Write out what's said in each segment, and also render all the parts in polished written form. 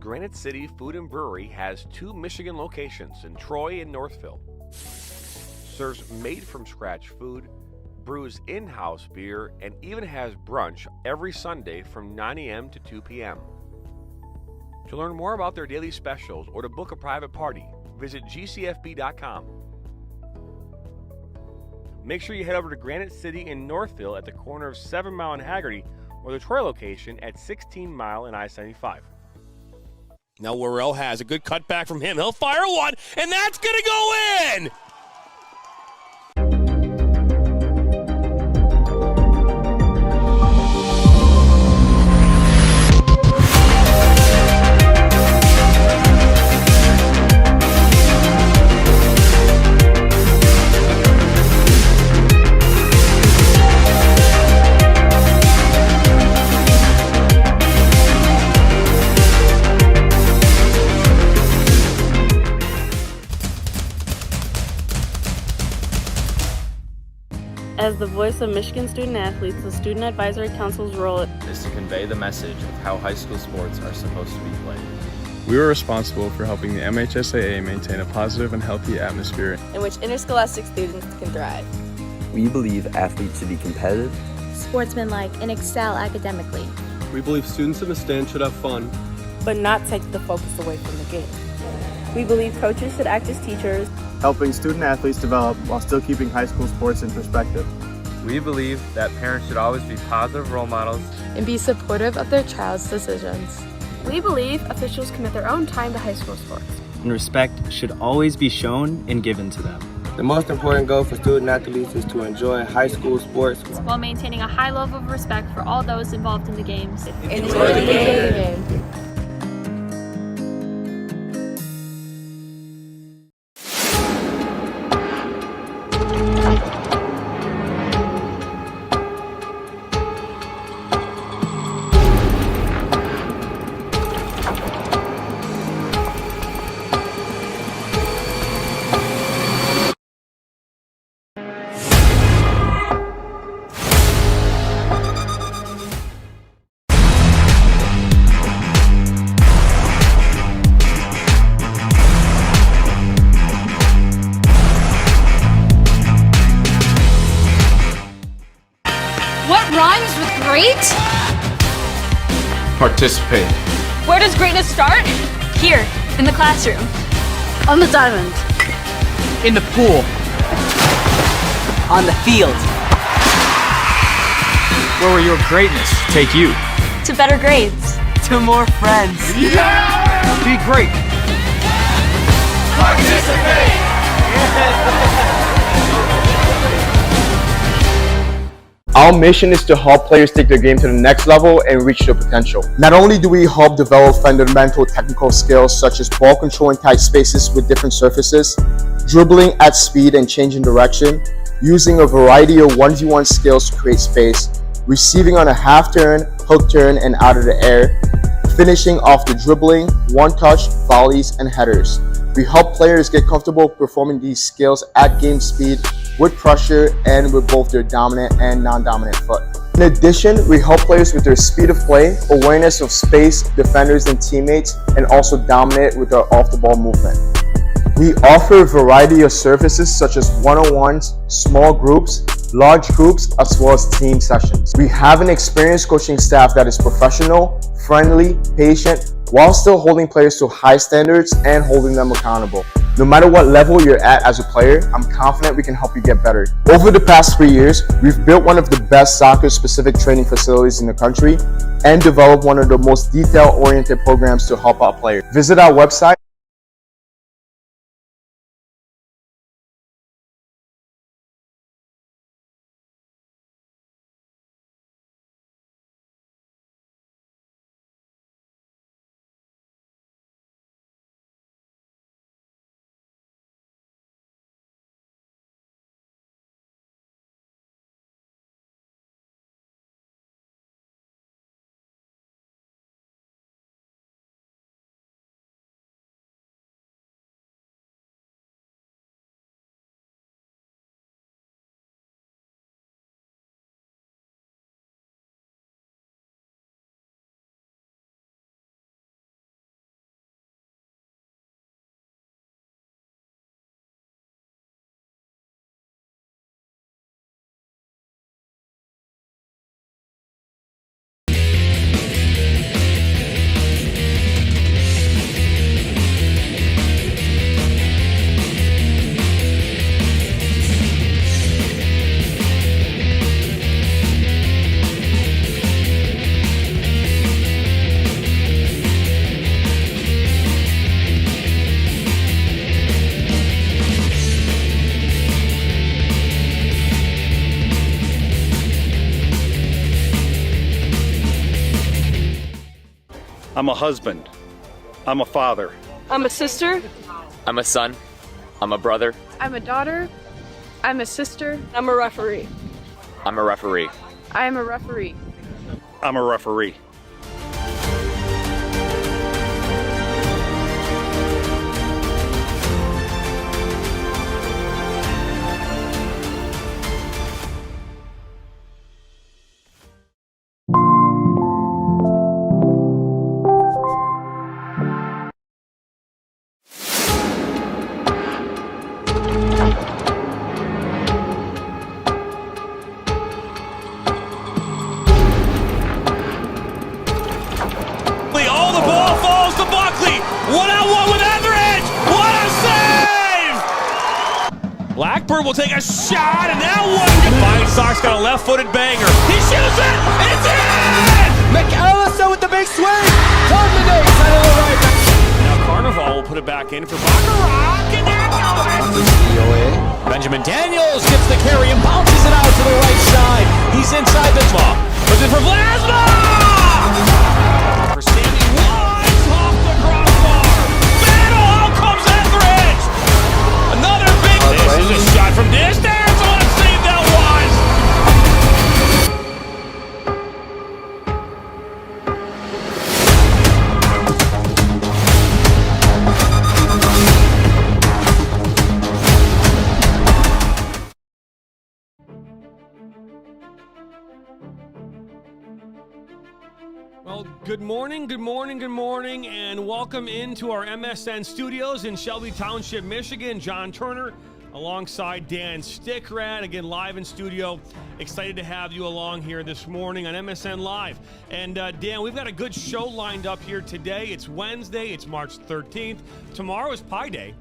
Granite City Food and Brewery has 2 Michigan locations in Troy and Northville. Serves made-from-scratch food, brews in-house beer, and even has brunch every Sunday from 9 a.m. to 2 p.m. To learn more about their daily specials or to book a private party, visit gcfb.com. Make sure you head over to Granite City in Northville at the corner of 7 Mile and Haggerty, or the Troy location at 16 Mile and I-75. Now Worrell has a good cutback from him. He'll fire one, and that's going to go in! As the voice of Michigan student-athletes, the Student Advisory Council's role is to convey the message of how high school sports are supposed to be played. We were responsible for helping the MHSAA maintain a positive and healthy atmosphere in which interscholastic students can thrive. We believe athletes should be competitive, sportsmanlike, and excel academically. We believe students in the stand should have fun, but not take the focus away from the game. We believe coaches should act as teachers, helping student athletes develop while still keeping high school sports in perspective. We believe that parents should always be positive role models and be supportive of their child's decisions. We believe officials commit their own time to high school sports. And respect should always be shown and given to them. The most important goal for student athletes is to enjoy high school sports while maintaining a high level of respect for all those involved in the games. Enjoy the game. What rhymes with great? Participate. Where does greatness start? Here, in the classroom. On the diamond. In the pool. On the field. Where will your greatness take you? To better grades. To more friends. Yeah! Be great. Participate! Our mission is to help players take their game to the next level and reach their potential. Not only do we help develop fundamental technical skills such as ball control in tight spaces with different surfaces, dribbling at speed and changing direction, using a variety of 1v1 skills to create space, receiving on a half turn, hook turn, and out of the air, finishing off the dribbling, one-touch, volleys, and headers. We help players get comfortable performing these skills at game speed, with pressure, and with both their dominant and non-dominant foot. In addition, we help players with their speed of play, awareness of space, defenders and teammates, and also dominate with our off-the-ball movement. We offer a variety of services such as one-on-ones, small groups, large groups, as well as team sessions. We have an experienced coaching staff that is professional, friendly, patient, while still holding players to high standards and holding them accountable. No matter what level you're at as a player, I'm confident we can help you get better. Over the past 3 years, we've built one of the best soccer-specific training facilities in the country and developed one of the most detail-oriented programs to help out players. Visit our website I'm a husband. I'm a father. I'm a sister. I'm a son. I'm a brother. I'm a daughter. I'm a sister. I'm a referee. I'm a referee. I am a referee. I'm a referee. Blackburn will take a shot, and that one. Fine Sox got a left-footed banger. He shoots it. It's in. McAllister with the big swing. Terminates out of the right. Now Carnival will put it back in for Baccarat, and there goes it. Benjamin Daniels gets the carry and bounces it out to the right side. He's inside the top. Puts it for Vlasma. For Sammy Wise off the crossbar. Battle. Out comes Etheridge. Another big. This is a shot from distance. What a save that Well, good morning, and welcome into our MSN studios in Shelby Township, Michigan. John Turner alongside Dan Stickrad, again, live in studio. Excited to have you along here this morning on MSN Live. And Dan, we've got a good show lined up here today. It's Wednesday, it's March 13th. Tomorrow is Pi Day.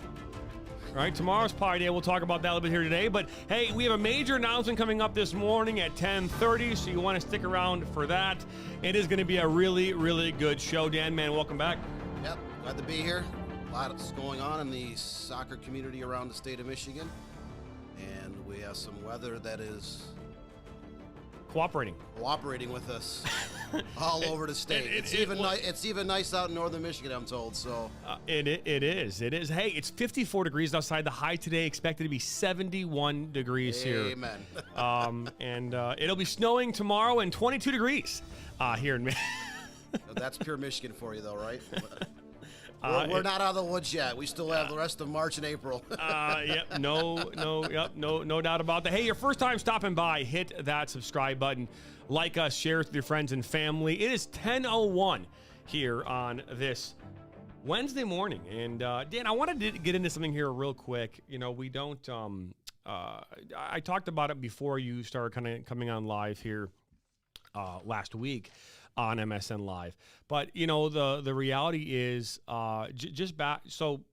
All right, tomorrow's Pi Day. We'll talk about that a little bit here today. But, hey, we have a major announcement coming up this morning at 10:30, so you want to stick around for that. It is going to be a really, really good show. Dan, man, welcome back. Yep, glad to be here. A lot is going on in the soccer community around the state of Michigan. And we have some weather that is cooperating with us all over the state. It's even nice out in northern Michigan, I'm told. So it is. Hey, it's 54 degrees outside. The high today expected to be 71 degrees here. Amen. And it'll be snowing tomorrow and 22 degrees here in Michigan. That's pure Michigan for you, though, right? We're not out of the woods yet. We still have the rest of March and April. No doubt about that. Hey, your first time stopping by, hit that subscribe button. Like us, share it with your friends and family. It is 10:01 here on this Wednesday morning. And, Dan, I wanted to get into something here real quick. You know, we don't, I talked about it before you started kind of coming on live here last week on MSN Live. But, you know, the reality is just back. So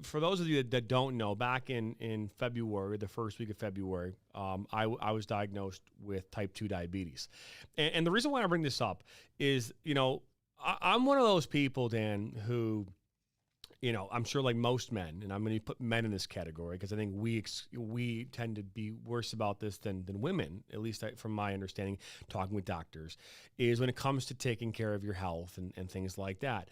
for those of you that don't know, back in February, the first week of February, I was diagnosed with type 2 diabetes. And the reason why I bring this up is, you know, I'm one of those people, Dan, who, you know, I'm sure like most men, and I'm going to put men in this category because I think we tend to be worse about this than women, at least from my understanding, talking with doctors, is when it comes to taking care of your health and things like that.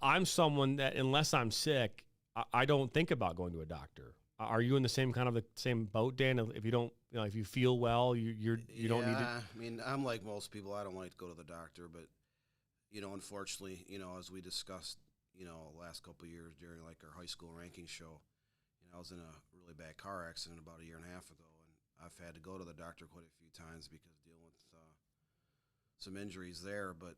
I'm someone that unless I'm sick, I don't think about going to a doctor. Are you in the same boat, Dan? If you don't, you know, if you feel well, you don't need to. I mean, I'm like most people. I don't like to go to the doctor, but you know, unfortunately, you know, as we discussed, you know, last couple of years during like our high school ranking show, you know, I was in a really bad car accident about a year and a half ago, and I've had to go to the doctor quite a few times because dealing with some injuries there. But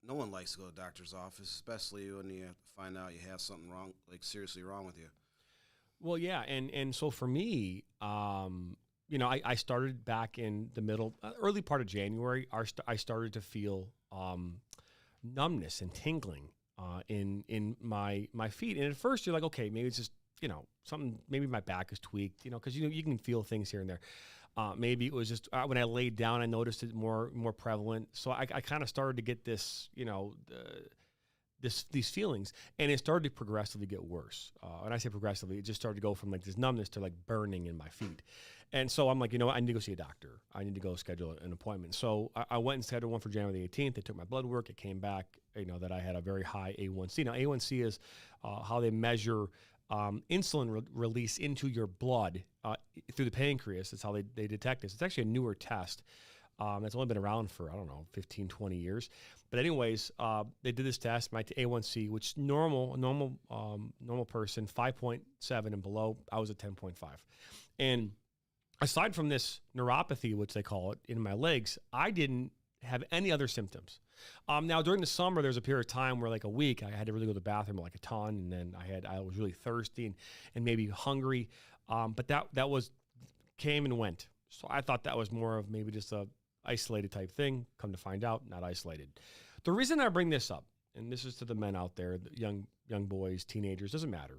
no one likes to go to the doctor's office, especially when you find out you have something wrong, like seriously wrong with you. Well, yeah, and so for me, you know, I started back in the early part of January. I started to feel numbness and tingling in my feet. And at first you're like, okay, maybe it's just, you know, something, maybe my back is tweaked, you know, because, you know, you can feel things here and there. Maybe it was just when I laid down, I noticed it more prevalent. So I kind of started to get this, you know, these feelings, and it started to progressively get worse. And I say progressively, it just started to go from like this numbness to like burning in my feet. And so I'm like, you know what? I need to go see a doctor. I need to go schedule an appointment. So I went and scheduled one for January the 18th. They took my blood work. It came back, that I had a very high A1C. Now, A1C is how they measure insulin release into your blood through the pancreas. That's how they detect this. It's actually a newer test that's only been around for, 15, 20 years. But anyways, they did this test, my A1C, which normal person, 5.7 and below. I was at 10.5. And aside from this neuropathy, which they call it, in my legs, I didn't have any other symptoms. Now, during the summer, there's a period of time where, like a week, I had to really go to the bathroom like a ton, and then I was really thirsty and maybe hungry. But that came and went. So I thought that was more of maybe just a isolated type thing. Come to find out, not isolated. The reason I bring this up, and this is to the men out there, the young boys, teenagers, doesn't matter.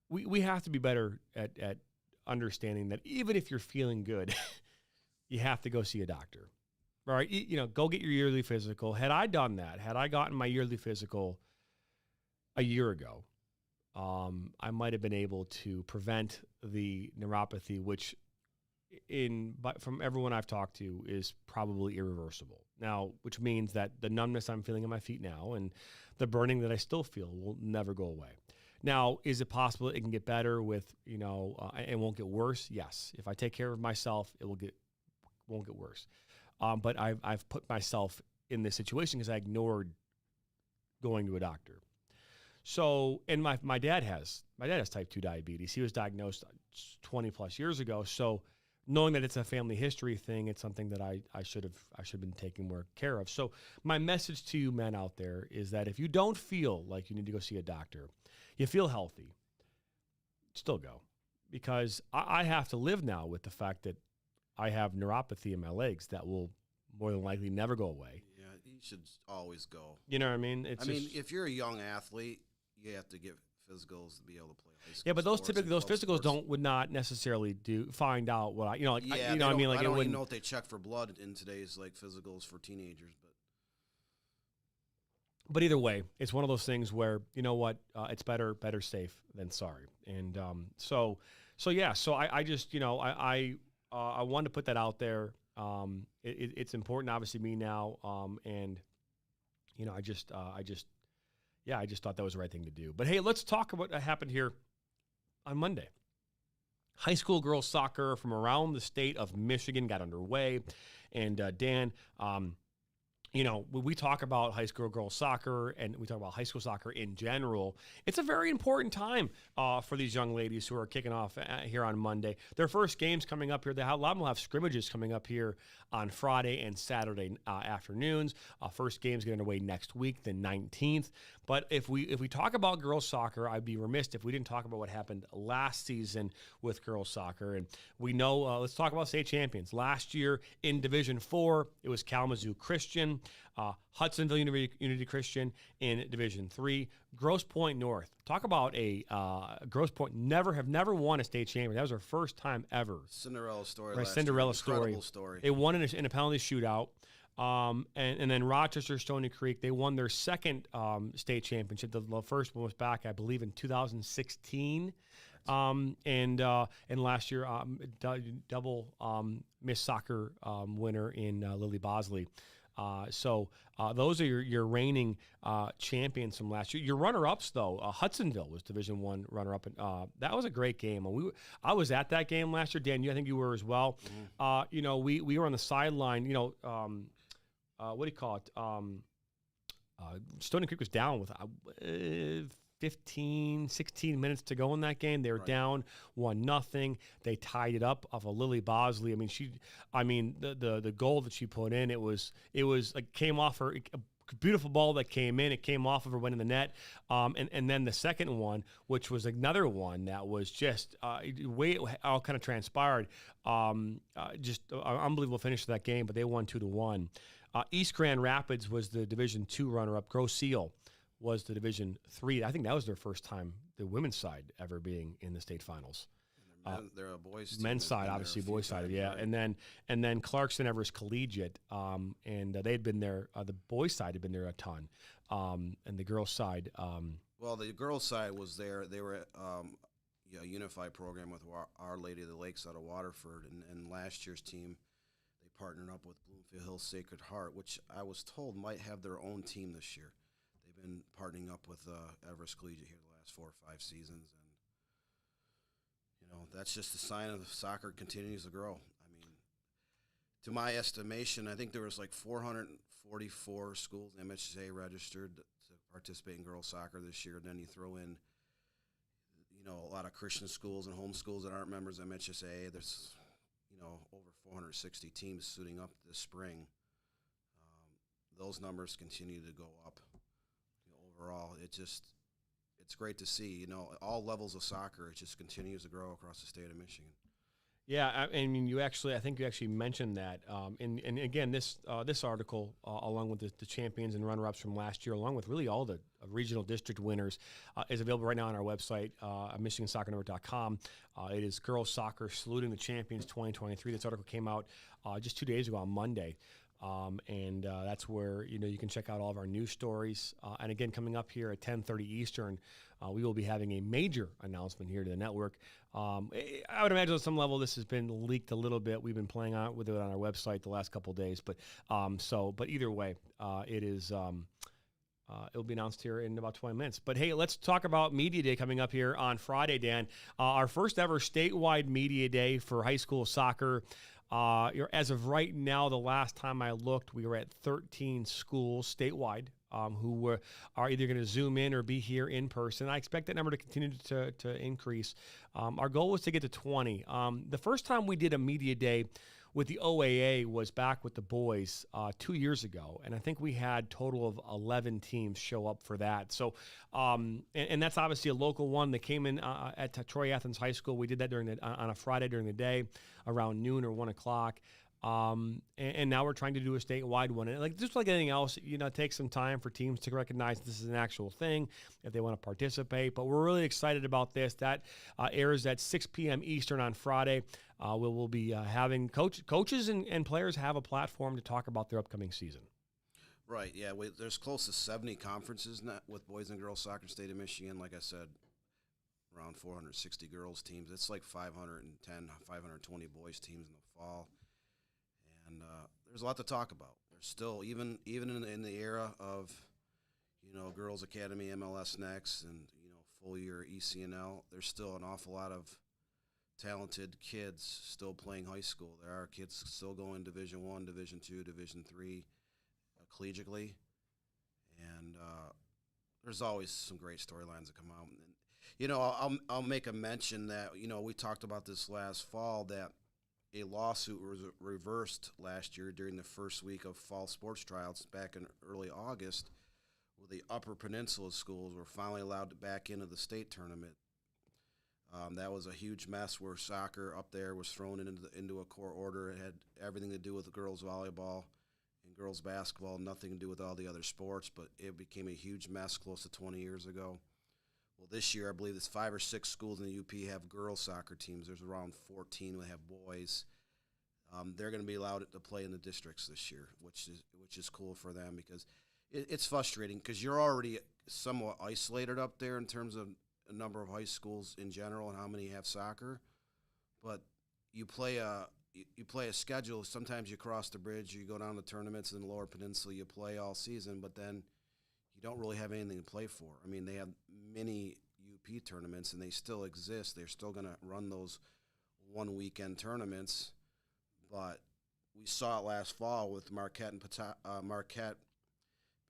We have to be better at understanding that even if you're feeling good, you have to go see a doctor. All right, go get your yearly physical. Had I done that, had I gotten my yearly physical a year ago, I might have been able to prevent the neuropathy, which from everyone I've talked to is probably irreversible. Now, which means that the numbness I'm feeling in my feet now and the burning that I still feel will never go away. Now, is it possible it can get better with, and won't get worse? Yes. If I take care of myself, it won't get worse. But I've put myself in this situation because I ignored going to a doctor. So, and my dad has type 2 diabetes. He was diagnosed 20 plus years ago. So knowing that it's a family history thing, it's something that I should have been taking more care of. So my message to you men out there is that if you don't feel like you need to go see a doctor, you feel healthy, still go. Because I have to live now with the fact that I have neuropathy in my legs that will more than likely never go away. Yeah, you should always go. You know what I mean? If you're a young athlete, you have to get physicals to be able to play high school. Yeah, but those physicals sports. would not necessarily find out what I I don't even know if they check for blood in today's physicals for teenagers, But either way, it's one of those things where, you know what, it's better safe than sorry. And so I just, I wanted to put that out there. It's important, obviously, me now. And, I just thought that was the right thing to do. But hey, let's talk about what happened here on Monday. High school girls soccer from around the state of Michigan got underway. And Dan, when we talk about high school girls soccer and we talk about high school soccer in general, it's a very important time for these young ladies who are kicking off here on Monday. Their first game's coming up here. A lot of them will have scrimmages coming up here on Friday and Saturday afternoons. First game's getting underway next week, the 19th. But if we talk about girls soccer, I'd be remiss if we didn't talk about what happened last season with girls soccer. And we know, let's talk about state champions. Last year in Division 4, it was Kalamazoo Christian. Hudsonville Unity Christian in Division 3. Grosse Pointe North. Talk about a Grosse Pointe never won a state champion. That was their first time ever. Cinderella story. Right, last Cinderella year. Incredible story. They won in a penalty shootout. And then Rochester Stony Creek, they won their second state championship. The first one was back, I believe, in 2016. And last year, double Miss Soccer winner in Lily Bosley. So those are your reigning champions from last year. Your runner-ups, though, Hudsonville was Division I runner-up, and that was a great game. I was at that game last year, Dan. I think you were as well. Mm-hmm. We were on the sideline. What do you call it? Stony Creek was down with 15, 16 minutes to go in that game. They were down 1-0. They tied it up off of Lily Bosley. The goal that she put in, it was like came off her, a beautiful ball that came in. It came off of her, went in the net. And then the second one, which was another one that was just way it all kind of transpired. Just an unbelievable finish to that game, but they won 2-1. East Grand Rapids was the Division II runner-up. Grosse Seal was the Division III. I think that was their first time, the women's side, ever being in the state finals. They're a boys team. Men's side, obviously, boys side, yeah. Right. And then Clarkson Everest Collegiate, and they had been there. The boys side had been there a ton, and the girls side. Well, the girls side was there. They were, unified program with Our Lady of the Lakes out of Waterford, and last year's team, they partnered up with Bloomfield Hills Sacred Heart, which I was told might have their own team this year. They've been partnering up with Everest Collegiate here the last 4 or 5 seasons, and that's just a sign of soccer continues to grow. I mean, to my estimation, I think there was like 444 schools MHSA registered to participate in girls soccer this year. And then you throw in, a lot of Christian schools and home schools that aren't members of MHSA. There's, over 460 teams suiting up this spring. Those numbers continue to go up. Overall, it's great to see, all levels of soccer. It just continues to grow across the state of Michigan. Yeah, I mean, I think you actually mentioned that. And again, this article, along with the champions and runner-ups from last year, along with really all the regional district winners, is available right now on our website, MichiganSoccerNetwork.com. It is Girls Soccer Saluting the Champions 2023. This article came out just 2 days ago on Monday. And that's where, you can check out all of our news stories. And again, coming up here at 10:30 Eastern, we will be having a major announcement here to the network. I would imagine on some level this has been leaked a little bit. We've been playing with it on our website the last couple of days. But either way, it is. It'll be announced here in about 20 minutes. But hey, let's talk about Media Day coming up here on Friday, Dan. Our first ever statewide Media Day for high school soccer. As of right now, the last time I looked, we were at 13 schools statewide who are either going to Zoom in or be here in person. I expect that number to continue to increase. Our goal was to get to 20. The first time we did a Media Day with the OAA was back with the boys 2 years ago, and I think we had total of 11 teams show up for that. So, and that's obviously a local one. They came in at Troy Athens High School. We did that on a Friday during the day, around noon or 1 o'clock. And now we're trying to do a statewide one. And just like anything else, it takes some time for teams to recognize this is an actual thing if they want to participate. But we're really excited about this. That airs at 6 p.m. Eastern on Friday. We'll be having coaches and players have a platform to talk about their upcoming season. Right, yeah. There's close to 70 conferences with boys and girls soccer in the state of Michigan. Like I said, around 460 girls teams. It's like 510, 520 boys teams in the fall. And there's a lot to talk about. There's still, even in the era of, Girls Academy, MLS Next, and, full year ECNL, there's still an awful lot of talented kids still playing high school. There are kids still going Division I, Division II, Division III collegiately. And there's always some great storylines that come out. And, I'll make a mention that, we talked about this last fall, that a lawsuit was reversed last year during the first week of fall sports tryouts back in early August, where the Upper Peninsula schools were finally allowed back into the state tournament. That was a huge mess where soccer up there was thrown into a court order. It had everything to do with girls volleyball and girls basketball, nothing to do with all the other sports, but it became a huge mess close to 20 years ago. Well, this year, I believe there's 5 or 6 schools in the UP have girls soccer teams. There's around 14 that have boys. They're going to be allowed to play in the districts this year, which is cool for them, because it's frustrating because you're already somewhat isolated up there in terms of a number of high schools in general and how many have soccer. But you play a schedule. Sometimes you cross the bridge, you go down to tournaments in the Lower Peninsula, you play all season, but then you don't really have anything to play for. I mean, they have many UP tournaments, and they still exist. They're still going to run those one weekend tournaments, but we saw it last fall with Marquette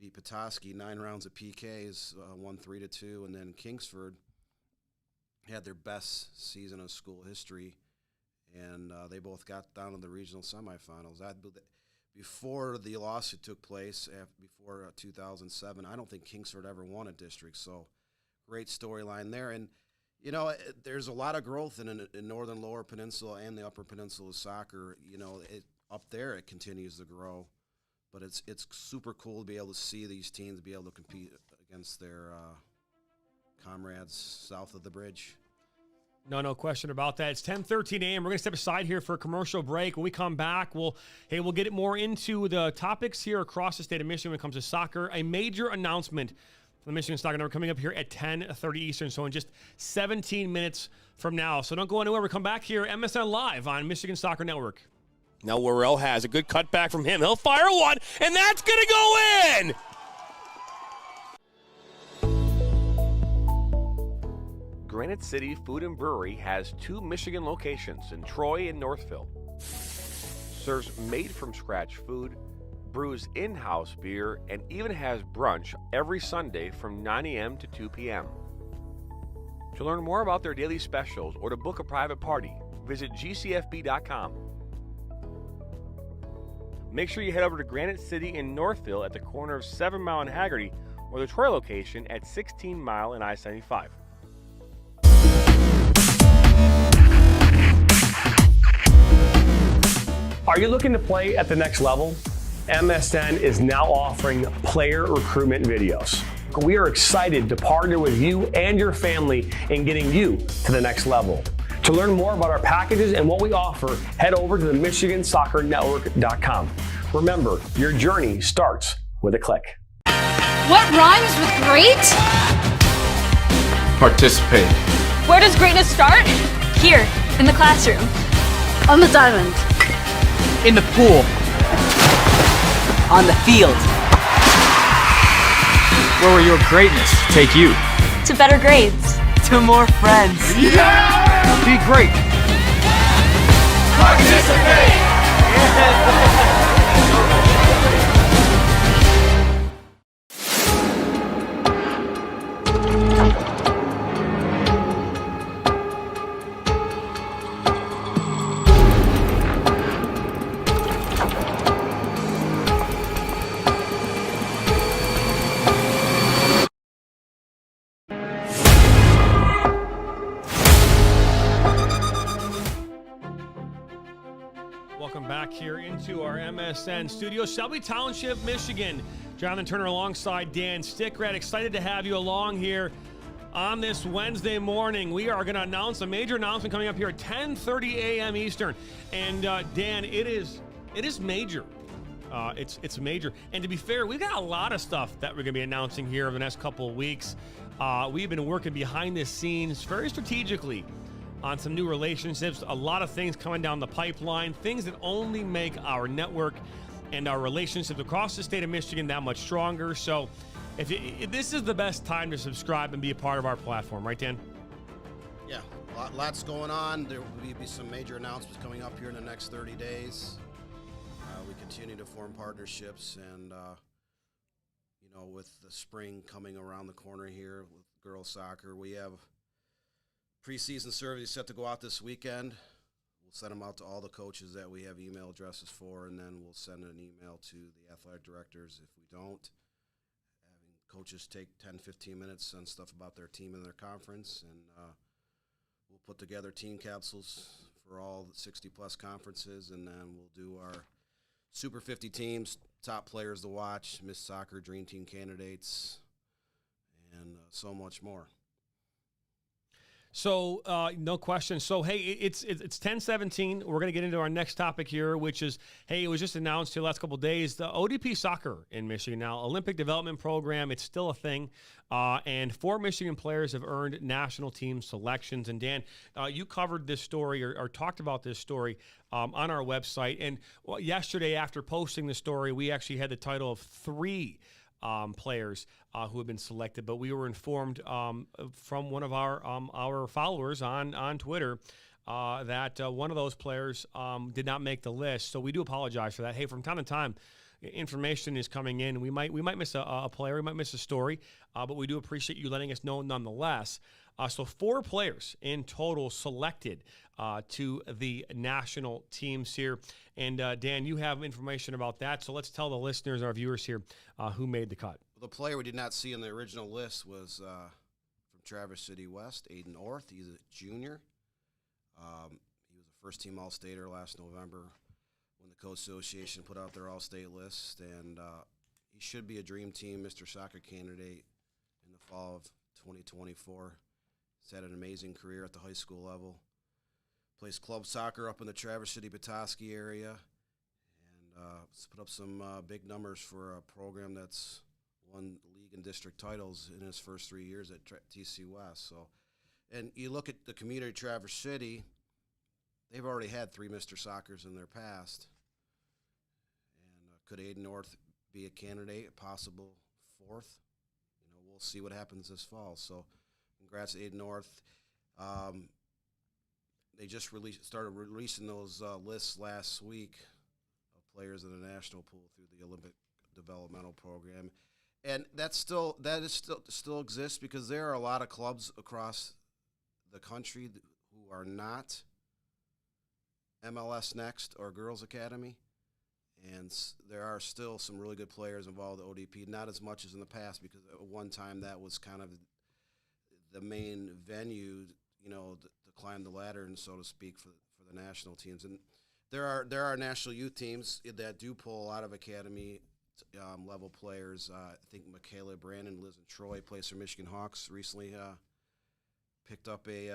beat Petoskey 9 rounds of PKs, won 3-2, and then Kingsford had their best season of school history, and they both got down to the regional semifinals. Before the lawsuit took place, before 2007, I don't think Kingsford ever won a district. So, great storyline there. And, there's a lot of growth in northern Lower Peninsula and the Upper Peninsula soccer. Up there it continues to grow. But it's super cool to be able to see these teams be able to compete against their comrades south of the bridge. No question about that. It's 10:13 a.m. We're going to step aside here for a commercial break. When we come back, we'll get more into the topics here across the state of Michigan when it comes to soccer. A major announcement the Michigan Soccer Network coming up here at 10:30 Eastern, so in just 17 minutes from now. So don't go anywhere. We'll come back here, MSN Live on Michigan Soccer Network. Now Worrell has a good cutback from him. He'll fire one, and that's going to go in! Granite City Food and Brewery has 2 Michigan locations in Troy and Northville. Serves made-from-scratch food, brews in-house beer, and even has brunch every Sunday from 9 a.m. to 2 p.m. To learn more about their daily specials or to book a private party, visit gcfb.com. Make sure you head over to Granite City in Northville at the corner of 7 Mile and Haggerty, or the Troy location at 16 Mile and I-75. Are you looking to play at the next level? MSN is now offering player recruitment videos. We are excited to partner with you and your family in getting you to the next level. To learn more about our packages and what we offer, head over to the MichiganSoccerNetwork.com. Remember, your journey starts with a click. What rhymes with great? Participate. Where does greatness start? Here, in the classroom. On the diamond. In the pool. On the field. Where will your greatness take you? To better grades. To more friends. Yeah! Be great. Participate! Welcome back here into our MSN studio, Shelby Township, Michigan. Jonathan Turner alongside Dan Stickrad. Excited to have you along here on this Wednesday morning. We are going to announce a major announcement coming up here at 10:30 a.m. Eastern. And Dan, it is major. It's major. And to be fair, we've got a lot of stuff that we're going to be announcing here over the next couple of weeks. We've been working behind the scenes very strategically on some new relationships, a lot of things coming down the pipeline, things that only make our network and our relationships across the state of Michigan that much stronger. So if this is the best time to subscribe and be a part of our platform, right, Dan? Yeah, lots going on. There will be some major announcements coming up here in the next 30 days. We continue to form partnerships, and with the spring coming around the corner here with girls soccer, we have preseason surveys set to go out this weekend. We'll send them out to all the coaches that we have email addresses for, and then we'll send an email to the athletic directors if we don't. Having coaches take 10, 15 minutes, send stuff about their team and their conference, and we'll put together team capsules for all the 60-plus conferences, and then we'll do our Super 50 teams, top players to watch, Miss Soccer, Dream Team candidates, and so much more. So, no question. So, hey, it's 10:17. We're going to get into our next topic here, which is, hey, it was just announced here the last couple of days, the ODP soccer in Michigan now, Olympic Development Program. It's still a thing. And 4 Michigan players have earned national team selections. And, Dan, you covered this story or talked about this story on our website. And yesterday, after posting the story, we actually had the title of 3 players who have been selected, but we were informed from one of our followers on Twitter that one of those players did not make the list. So we do apologize for that. Hey, from time to time, information is coming in. We might miss a player, we might miss a story, but we do appreciate you letting us know nonetheless. So 4 players in total selected to the national teams here. And Dan, you have information about that. So let's tell the listeners, our viewers here, who made the cut. The player we did not see in the original list was from Traverse City West, Aiden Orth. He's a junior. He was a first-team All-Stater last November when the Coach Association put out their All-State list. And he should be a Dream Team Mr. Soccer candidate in the fall of 2024. He's had an amazing career at the high school level. Plays club soccer up in the Traverse City, Petoskey area. And put up some big numbers for a program that's won league and district titles in his first 3 years at TC West. So, and you look at the community of Traverse City, they've already had 3 Mr. Soccers in their past. And could Aiden North be a candidate, a possible 4th? We'll see what happens this fall. So, congrats to Aiden North. They just started releasing those lists last week of players in the national pool through the Olympic developmental program, and that still exists because there are a lot of clubs across the country who are not MLS Next or Girls Academy, and there are still some really good players involved at ODP. Not as much as in the past because at one time that was kind of the main venue, to climb the ladder, and so to speak, for the national teams. And there are national youth teams that do pull a lot of academy level players. I think Michaela Brandon lives in Troy, plays for Michigan Hawks. Recently picked up a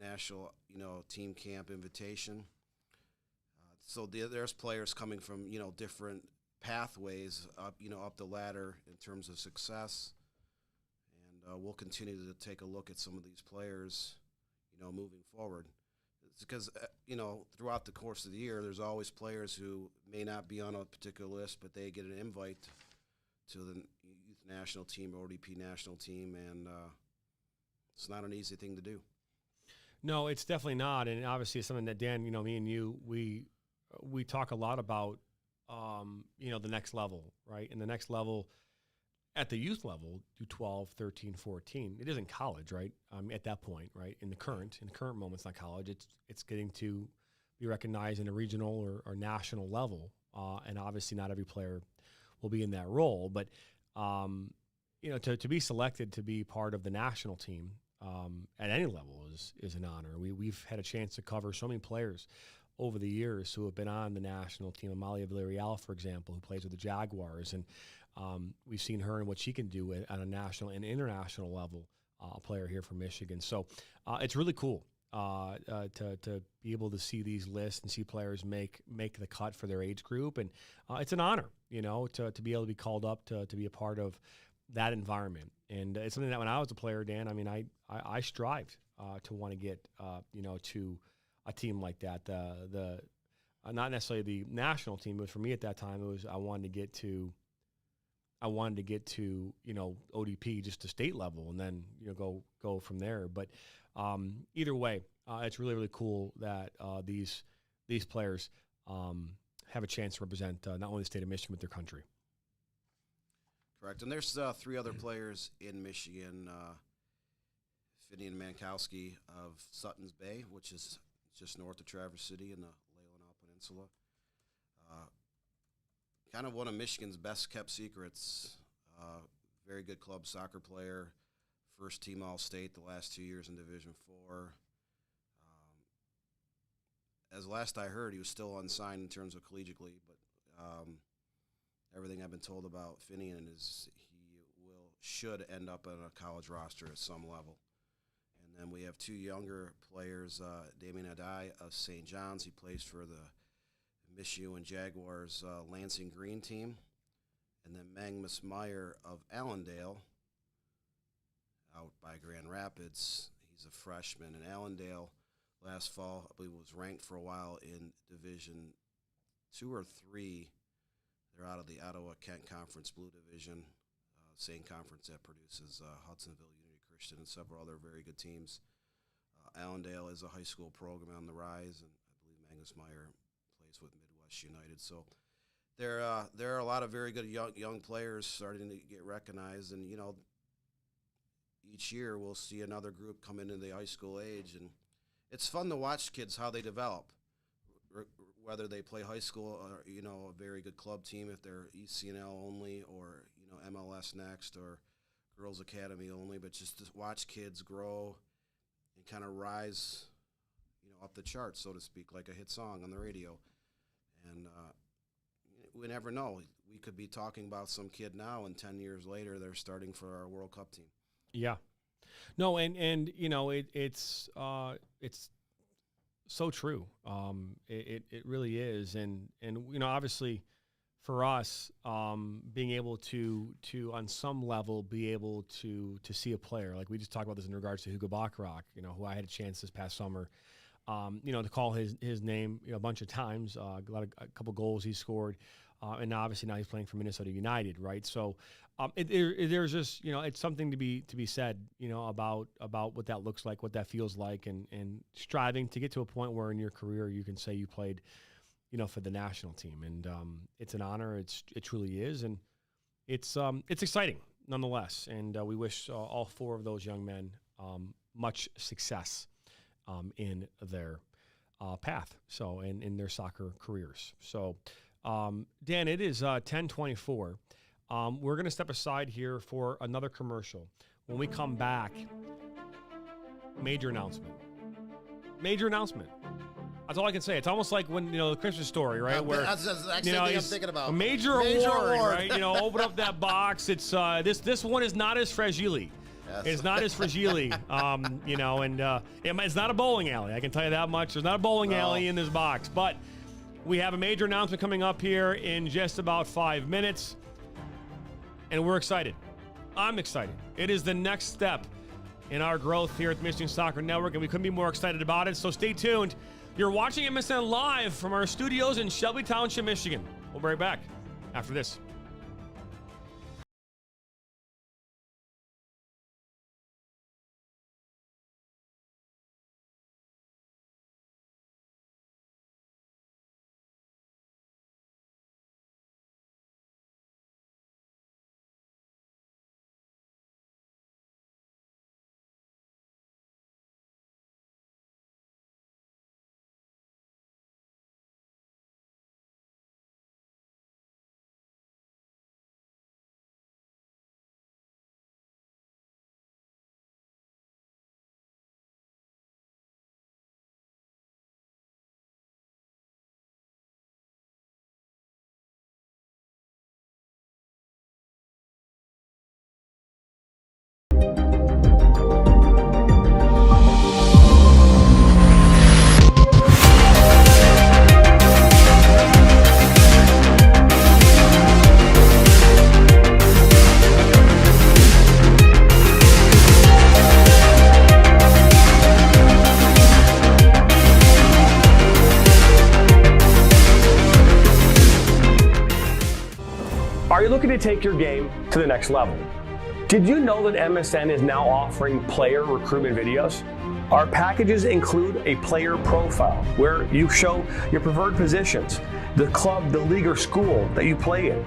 national team camp invitation. So there's players coming from different pathways up the ladder in terms of success. And we'll continue to take a look at some of these players, moving forward. It's because, throughout the course of the year, there's always players who may not be on a particular list, but they get an invite to the youth national team or ODP national team, and it's not an easy thing to do. No, it's definitely not, and obviously it's something that, Dan, me and you, we talk a lot about, the next level, right? And the next level, at the youth level, do 12, 13, 14. It isn't college, right? At that point, right? In the current moment, it's not college. It's getting to be recognized in a regional or national level, and obviously not every player will be in that role. But to be selected to be part of the national team at any level is an honor. We've had a chance to cover so many players over the years who have been on the national team. Amalia Villarreal, for example, who plays with the Jaguars, and we've seen her and what she can do on a national and international level, a player here from Michigan. So it's really cool to be able to see these lists and see players make the cut for their age group. And it's an honor, to be able to be called up to be a part of that environment. And it's something that when I was a player, Dan, I strived to want to get, to a team like that. The not necessarily the national team, but for me at that time, it was I wanted to get to ODP, just to state level, and then go from there. But either way, it's really, really cool that these players have a chance to represent not only the state of Michigan but their country. Correct, and there's 3 other players in Michigan. Finian Mankowski of Sutton's Bay, which is just north of Traverse City in the Leelanau Peninsula. Kind of one of Michigan's best kept secrets. Very good club soccer player, first team All-State the last 2 years in Division IV. As last I heard, he was still unsigned in terms of collegiately, but everything I've been told about Finian is he should end up on a college roster at some level. And then we have 2 younger players, Damien Adai of St. John's. He plays for the Michigan Jaguars Lansing Green team. And then Magnus Meyer of Allendale out by Grand Rapids. He's a freshman in Allendale. Last fall, I believe, was ranked for a while in Division 2 or 3. They're out of the Ottawa-Kent Conference Blue Division, same conference that produces Hudsonville Unity Christian and several other very good teams. Allendale is a high school program on the rise, and I believe Magnus Meyer plays with Midwest United. So there are a lot of very good young players starting to get recognized, and each year we'll see another group come into the high school age, and it's fun to watch kids how they develop, whether they play high school or a very good club team if they're ECNL only, or MLS Next or Girls Academy only, but just to watch kids grow and kind of rise up the charts, so to speak, like a hit song on the radio. And we never know. We could be talking about some kid now, and 10 years later they're starting for our World Cup team. Yeah. No, and it's so true. It really is, and obviously for us, being able to on some level be able to see a player like we just talked about this in regards to Hugo Bacharach, who I had a chance this past summer, to call his name a bunch of times, a couple goals he scored, and obviously now he's playing for Minnesota United, right? So there's just it's something to be said, about what that looks like, what that feels like, and striving to get to a point where in your career you can say you played for the national team, and it's an honor. It truly is, and it's exciting nonetheless. And we wish all four of those young men much success in their path, so in their soccer careers. So, Dan, it is 10:24. We're going to step aside here for another commercial. When we come back, major announcement. That's all I can say. It's almost like when, the Christmas Story, right? Where that's the thing I'm thinking about. A major award, right? Open up that box. It's this one is not as fragile. Yes. It's not as fragile, and it's not a bowling alley. I can tell you that much. There's not a bowling alley in this box. But we have a major announcement coming up here in just about 5 minutes, and we're excited. I'm excited. It is the next step in our growth here at the Michigan Soccer Network, and we couldn't be more excited about it. So stay tuned. You're watching MSN live from our studios in Shelby Township, Michigan. We'll be right back after this. Are you looking to take your game to the next level? Did you know that MSN is now offering player recruitment videos? Our packages include a player profile where you show your preferred positions, the club, the league, or school that you play in,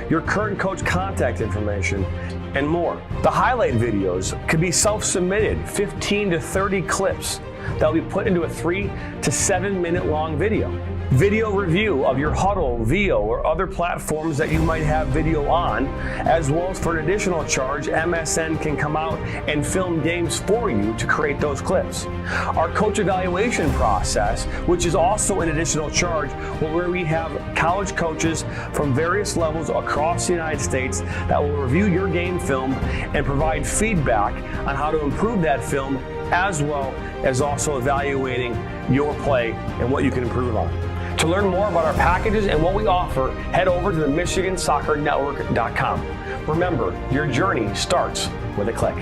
your current coach contact information, and more. The highlight videos could be self-submitted, 15 to 30 clips that will be put into a 3 to 7 minute long video. Video review of your Huddle, VO, or other platforms that you might have video on, as well as for an additional charge, MSN can come out and film games for you to create those clips. Our coach evaluation process, which is also an additional charge, where we have college coaches from various levels across the United States that will review your game film and provide feedback on how to improve that film, as well as also evaluating your play and what you can improve on. To learn more about our packages and what we offer, head over to the MichiganSoccerNetwork.com. Remember, your journey starts with a click.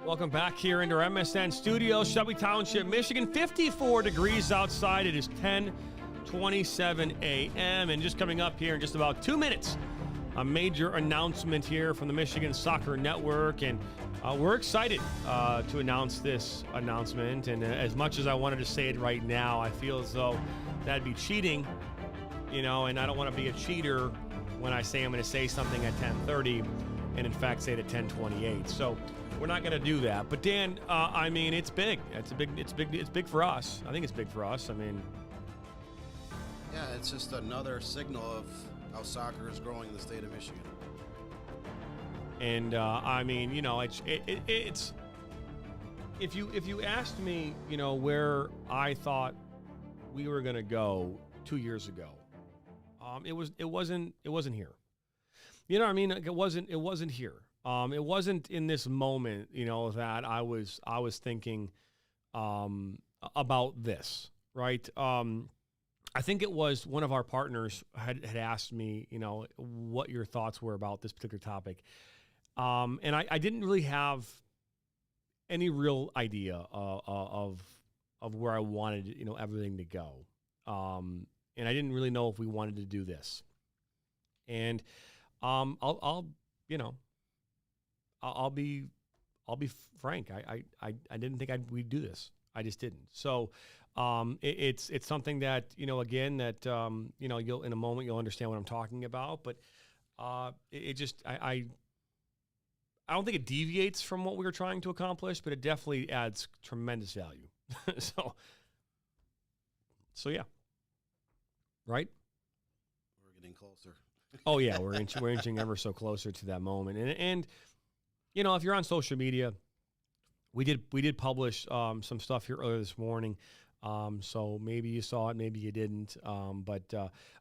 Welcome back here into our MSN studio, Shelby Township, Michigan. 54 degrees outside. It is 10:27 a.m. And just coming up here in just about 2 minutes, a major announcement here from the Michigan Soccer Network. And we're excited to announce this announcement. And as much as I wanted to say it right now, I feel as though that'd be cheating, and I don't want to be a cheater when I say I'm going to say something at 10:30 and in fact say it at 10:28. So we're not going to do that. But Dan, it's big. It's big for us. I think it's big for us. Yeah, it's just another signal of how soccer is growing in the state of Michigan. And it's if you asked me, where I thought we were going to go 2 years ago, it wasn't here. You know what I mean? Like, it wasn't here. It wasn't in this moment, that I was thinking about this, right? I think it was one of our partners had asked me, what your thoughts were about this particular topic. And I didn't really have any real idea of where I wanted, everything to go. And I didn't really know if we wanted to do this. And I'll be frank. I didn't think we'd do this. I just didn't. So it's something that, again, that, you'll in a moment you'll understand what I'm talking about. But it just I don't think it deviates from what we were trying to accomplish, but it definitely adds tremendous value. So yeah. Right? We're getting closer. Oh yeah, we're inching ever so closer to that moment. And if you're on social media, we did publish some stuff here earlier this morning. So maybe you saw it, maybe you didn't. But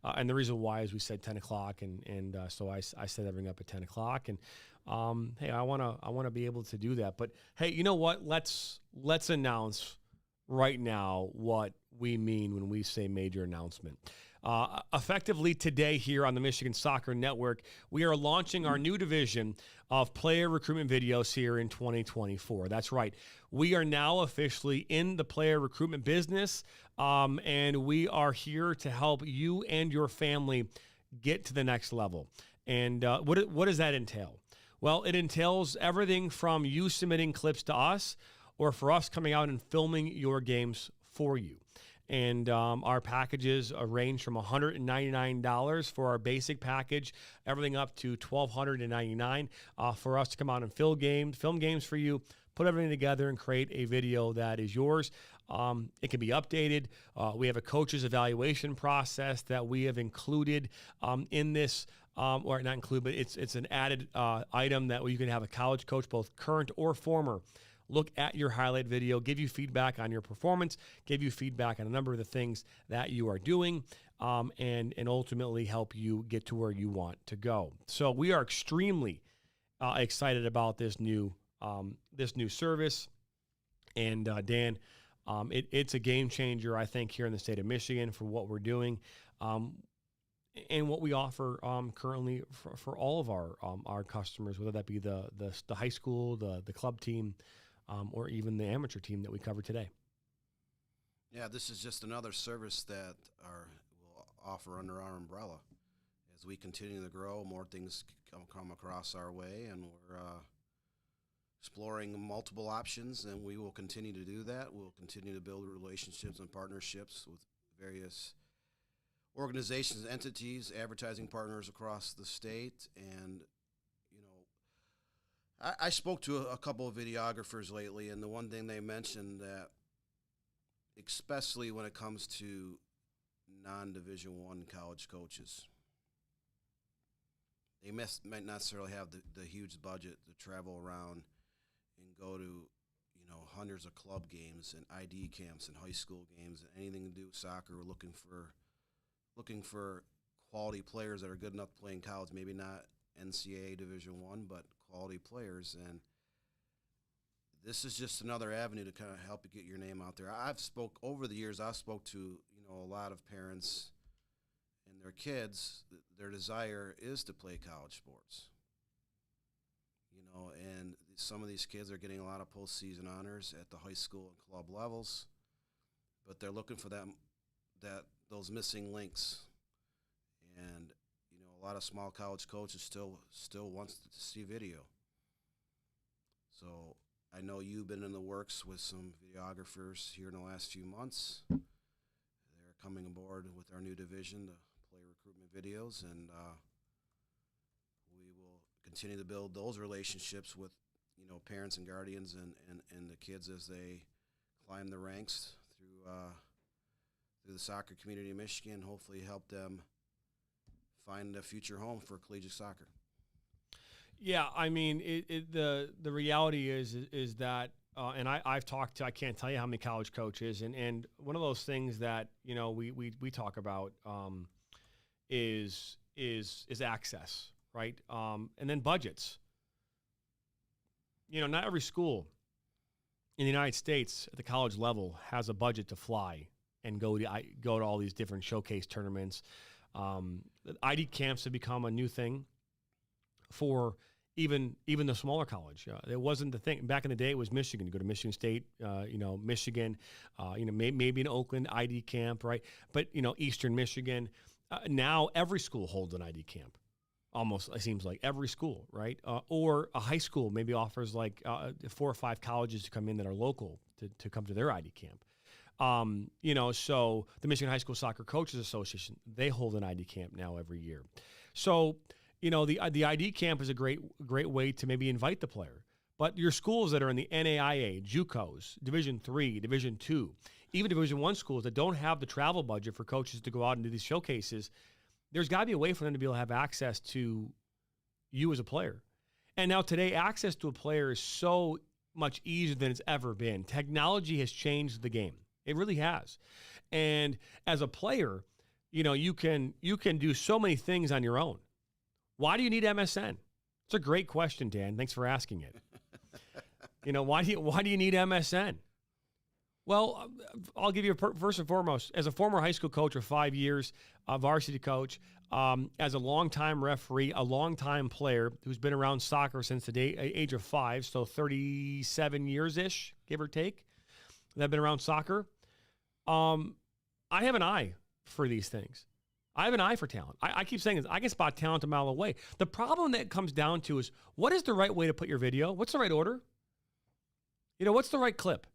and the reason why is we said 10 o'clock, and so I set everything up at 10 o'clock. And hey, I wanna be able to do that. But hey, you know what? Let's announce right now what we mean when we say major announcement. Effectively today here on the Michigan Soccer Network, we are launching our new division of player recruitment videos here in 2024. That's right. We are now officially in the player recruitment business, and we are here to help you and your family get to the next level. And what does that entail? Well, it entails everything from you submitting clips to us or for us coming out and filming your games for you. And our packages range from $199 for our basic package, everything up to $1,299 for us to come out and film games for you, put everything together and create a video that is yours. It can be updated. We have a coach's evaluation process that we have included in this, or not include, but it's an added item that you can have a college coach, both current or former, look at your highlight video, give you feedback on your performance, give you feedback on a number of the things that you are doing, and ultimately help you get to where you want to go. So we are extremely excited about this new service. And Dan, it's a game changer, I think, here in the state of Michigan for what we're doing. And what we offer currently for all of our customers, whether that be the high school, the club team, or even the amateur team that we covered today. Yeah, this is just another service that we'll offer under our umbrella. As we continue to grow, more things come across our way, and we're exploring multiple options, and we will continue to do that. We'll continue to build relationships and partnerships with various organizations, entities, advertising partners across the state. And I spoke to a couple of videographers lately, and the one thing they mentioned that, especially when it comes to non-Division I college coaches, they might not necessarily have the huge budget to travel around and go to hundreds of club games and ID camps and high school games and anything to do with soccer. We're looking for quality players that are good enough to play in college, maybe not NCAA Division I, but quality players. And this is just another avenue to kind of help you get your name out there. Over the years, I've spoke to a lot of parents and their kids. Their desire is to play college sports, and some of these kids are getting a lot of postseason honors at the high school and club levels, but they're looking for those missing links. And a lot of small college coaches still wants to see video. So I know you've been in the works with some videographers here in the last few months. They're coming aboard with our new division to play recruitment videos, and we will continue to build those relationships with parents and guardians and the kids as they climb the ranks through the soccer community in Michigan. Hopefully help them find a future home for collegiate soccer. Yeah, I mean, the reality is that, and I've talked to, I can't tell you how many college coaches, and one of those things that we talk about is access, right? And then budgets. Not every school in the United States at the college level has a budget to fly and go to all these different showcase tournaments. ID camps have become a new thing for even the smaller college. It wasn't the thing back in the day. It was Michigan. You go to Michigan State, Michigan, maybe in Oakland ID camp, right? But Eastern Michigan. Now every school holds an ID camp. Almost, it seems like every school, right? Or a high school maybe offers like 4 or 5 colleges to come in that are local to come to their ID camp. So the Michigan High School Soccer Coaches Association, they hold an ID camp now every year. So, the ID camp is a great way to maybe invite the player. But your schools that are in the NAIA, JUCOs, Division III, Division II, even Division I schools that don't have the travel budget for coaches to go out and do these showcases, there's got to be a way for them to be able to have access to you as a player. And now today, access to a player is so much easier than it's ever been. Technology has changed the game. It really has. And as a player, you can do so many things on your own. Why do you need MSN? It's a great question, Dan. Thanks for asking it. Why do you need MSN? Well, I'll give you first and foremost, as a former high school coach for 5 years, a varsity coach, as a longtime referee, a longtime player who's been around soccer since the age of 5, so 37 years-ish, give or take, that I've been around soccer. I have an eye for these things. I have an eye for talent. I keep saying this. I can spot talent a mile away. The problem that comes down to is, what is the right way to put your video? What's the right order? What's the right clip?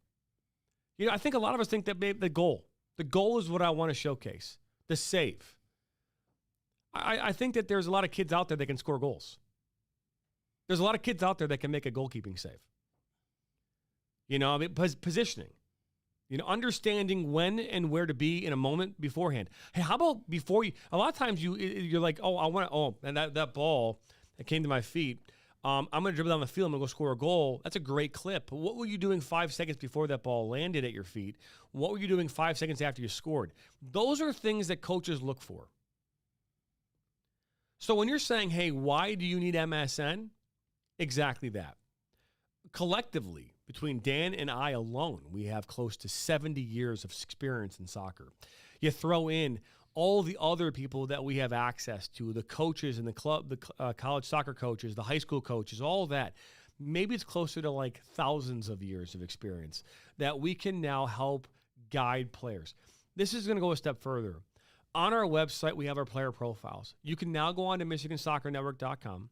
I think a lot of us think that the goal is what I want to showcase, the save. I think that there's a lot of kids out there that can score goals. There's a lot of kids out there that can make a goalkeeping save. Positioning. Understanding when and where to be in a moment beforehand. Hey, how about before you? A lot of times you're like, and that ball that came to my feet. I'm going to dribble down the field. I'm going to go score a goal. That's a great clip. But what were you doing 5 seconds before that ball landed at your feet? What were you doing 5 seconds after you scored? Those are things that coaches look for. So when you're saying, hey, why do you need MSN? Exactly that. Collectively, between Dan and I alone, we have close to 70 years of experience in soccer. You throw in all the other people that we have access to, the coaches in the club, the college soccer coaches, the high school coaches, all that. Maybe it's closer to like thousands of years of experience that we can now help guide players. This is going to go a step further. On our website, we have our player profiles. You can now go on to MichiganSoccerNetwork.com.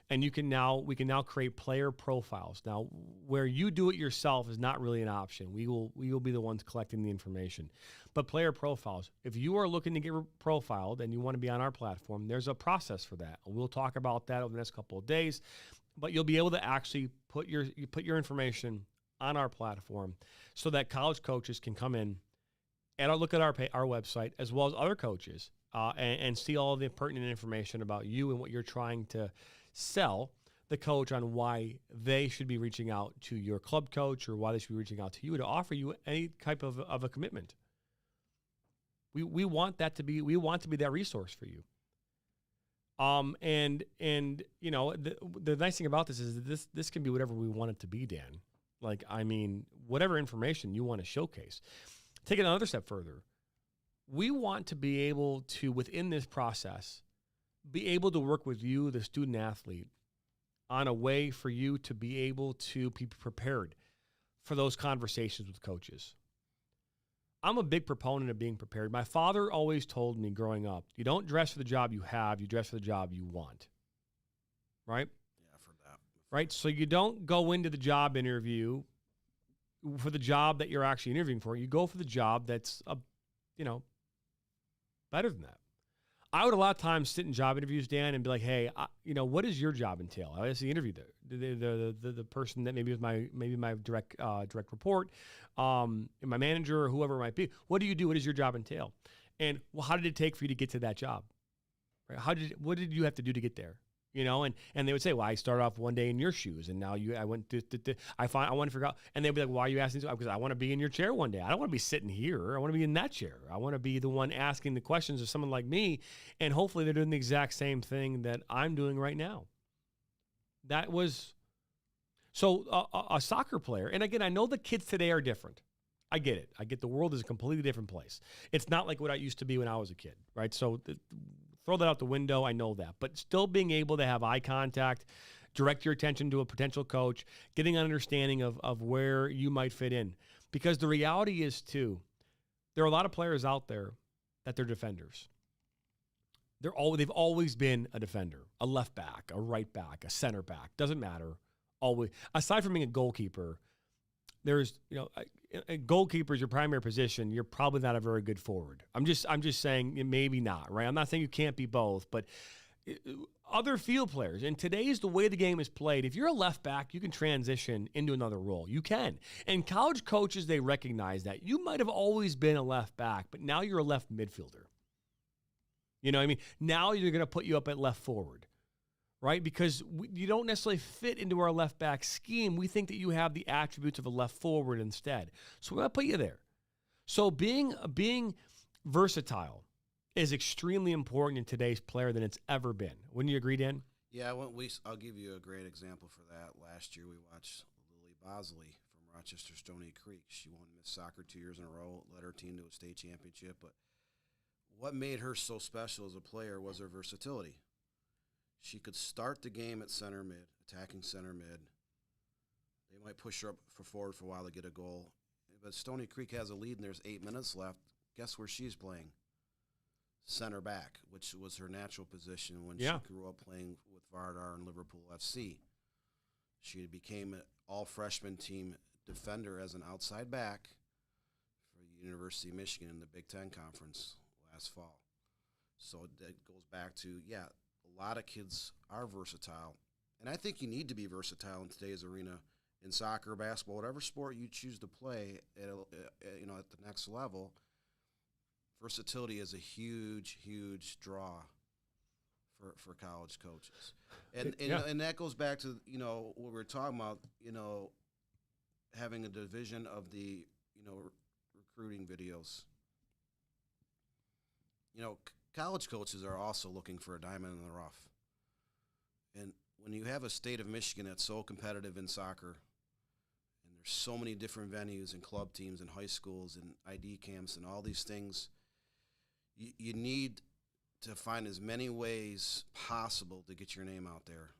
And we can now create player profiles. Now, where you do it yourself is not really an option. We will be the ones collecting the information. But player profiles, if you are looking to get profiled and you want to be on our platform, there's a process for that. We'll talk about that over the next couple of days. But you'll be able to actually put your information on our platform so that college coaches can come in and look at our website as well as other coaches and see all the pertinent information about you and what you're trying to sell the coach on why they should be reaching out to your club coach or why they should be reaching out to you to offer you any type of a commitment. We want to be that resource for you. The nice thing about this is that this can be whatever we want it to be, Dan. Whatever information you want to showcase. Take it another step further. We want to be able to, within this process, be able to work with you, the student athlete, on a way for you to be able to be prepared for those conversations with coaches. I'm a big proponent of being prepared. My father always told me growing up, you don't dress for the job you have, you dress for the job you want. Right? Yeah, I've heard that. Right? So you don't go into the job interview for the job that you're actually interviewing for. You go for the job that's, better than that. I would a lot of times sit in job interviews, Dan, and be like, "Hey, what does your job entail?" I actually interviewed the person that maybe was my direct report, my manager or whoever it might be. What do you do? What does your job entail? And how did it take for you to get to that job? Right? What did you have to do to get there? And they would say, well, I started off one day in your shoes, and now I want to figure out, and they'd be like, why are you asking? Because I want to be in your chair one day. I don't want to be sitting here. I want to be in that chair. I want to be the one asking the questions of someone like me, and hopefully they're doing the exact same thing that I'm doing right now. That was, so a soccer player, and again, I know the kids today are different. I get it. I get the world is a completely different place. It's not like what I used to be when I was a kid, right? So throw that out the window. I know that. But still being able to have eye contact, direct your attention to a potential coach, getting an understanding of where you might fit in. Because the reality is, too, there are a lot of players out there that they're defenders. They've always been a defender, a left back, a right back, a center back. Doesn't matter. Always. Aside from being a goalkeeper, there's, a goalkeeper is your primary position. You're probably not a very good forward. I'm just saying maybe not, right? I'm not saying you can't be both, but other field players, and today's the way the game is played, if you're a left back, you can transition into another role. You can. And college coaches, they recognize that. You might have always been a left back, but now you're a left midfielder. You know what I mean? Now you're going to put you up at left forward. Right? Because you don't necessarily fit into our left back scheme. We think that you have the attributes of a left forward instead. So we're going to put you there. So being versatile is extremely important in today's player than it's ever been. Wouldn't you agree, Dan? Yeah, I'll give you a great example for that. Last year we watched Lily Bosley from Rochester Stony Creek. She won Miss Soccer 2 years in a row, led her team to a state championship. But what made her so special as a player was her versatility. She could start the game at center mid, attacking center mid. They might push her up for forward for a while to get a goal. But Stony Creek has a lead and there's 8 minutes left. Guess where she's playing? Center back, which was her natural position when she grew up playing with Vardar and Liverpool FC. She became an all-freshman team defender as an outside back for the University of Michigan in the Big Ten Conference last fall. So that goes back to, a lot of kids are versatile, and I think you need to be versatile in today's arena in soccer, basketball, whatever sport you choose to play at the next level. Versatility is a huge, huge draw for college coaches, and that goes back to what we're talking about. Having a division of the recruiting videos. College coaches are also looking for a diamond in the rough. And when you have a state of Michigan that's so competitive in soccer, and there's so many different venues and club teams and high schools and ID camps and all these things, you need to find as many ways possible to get your name out there.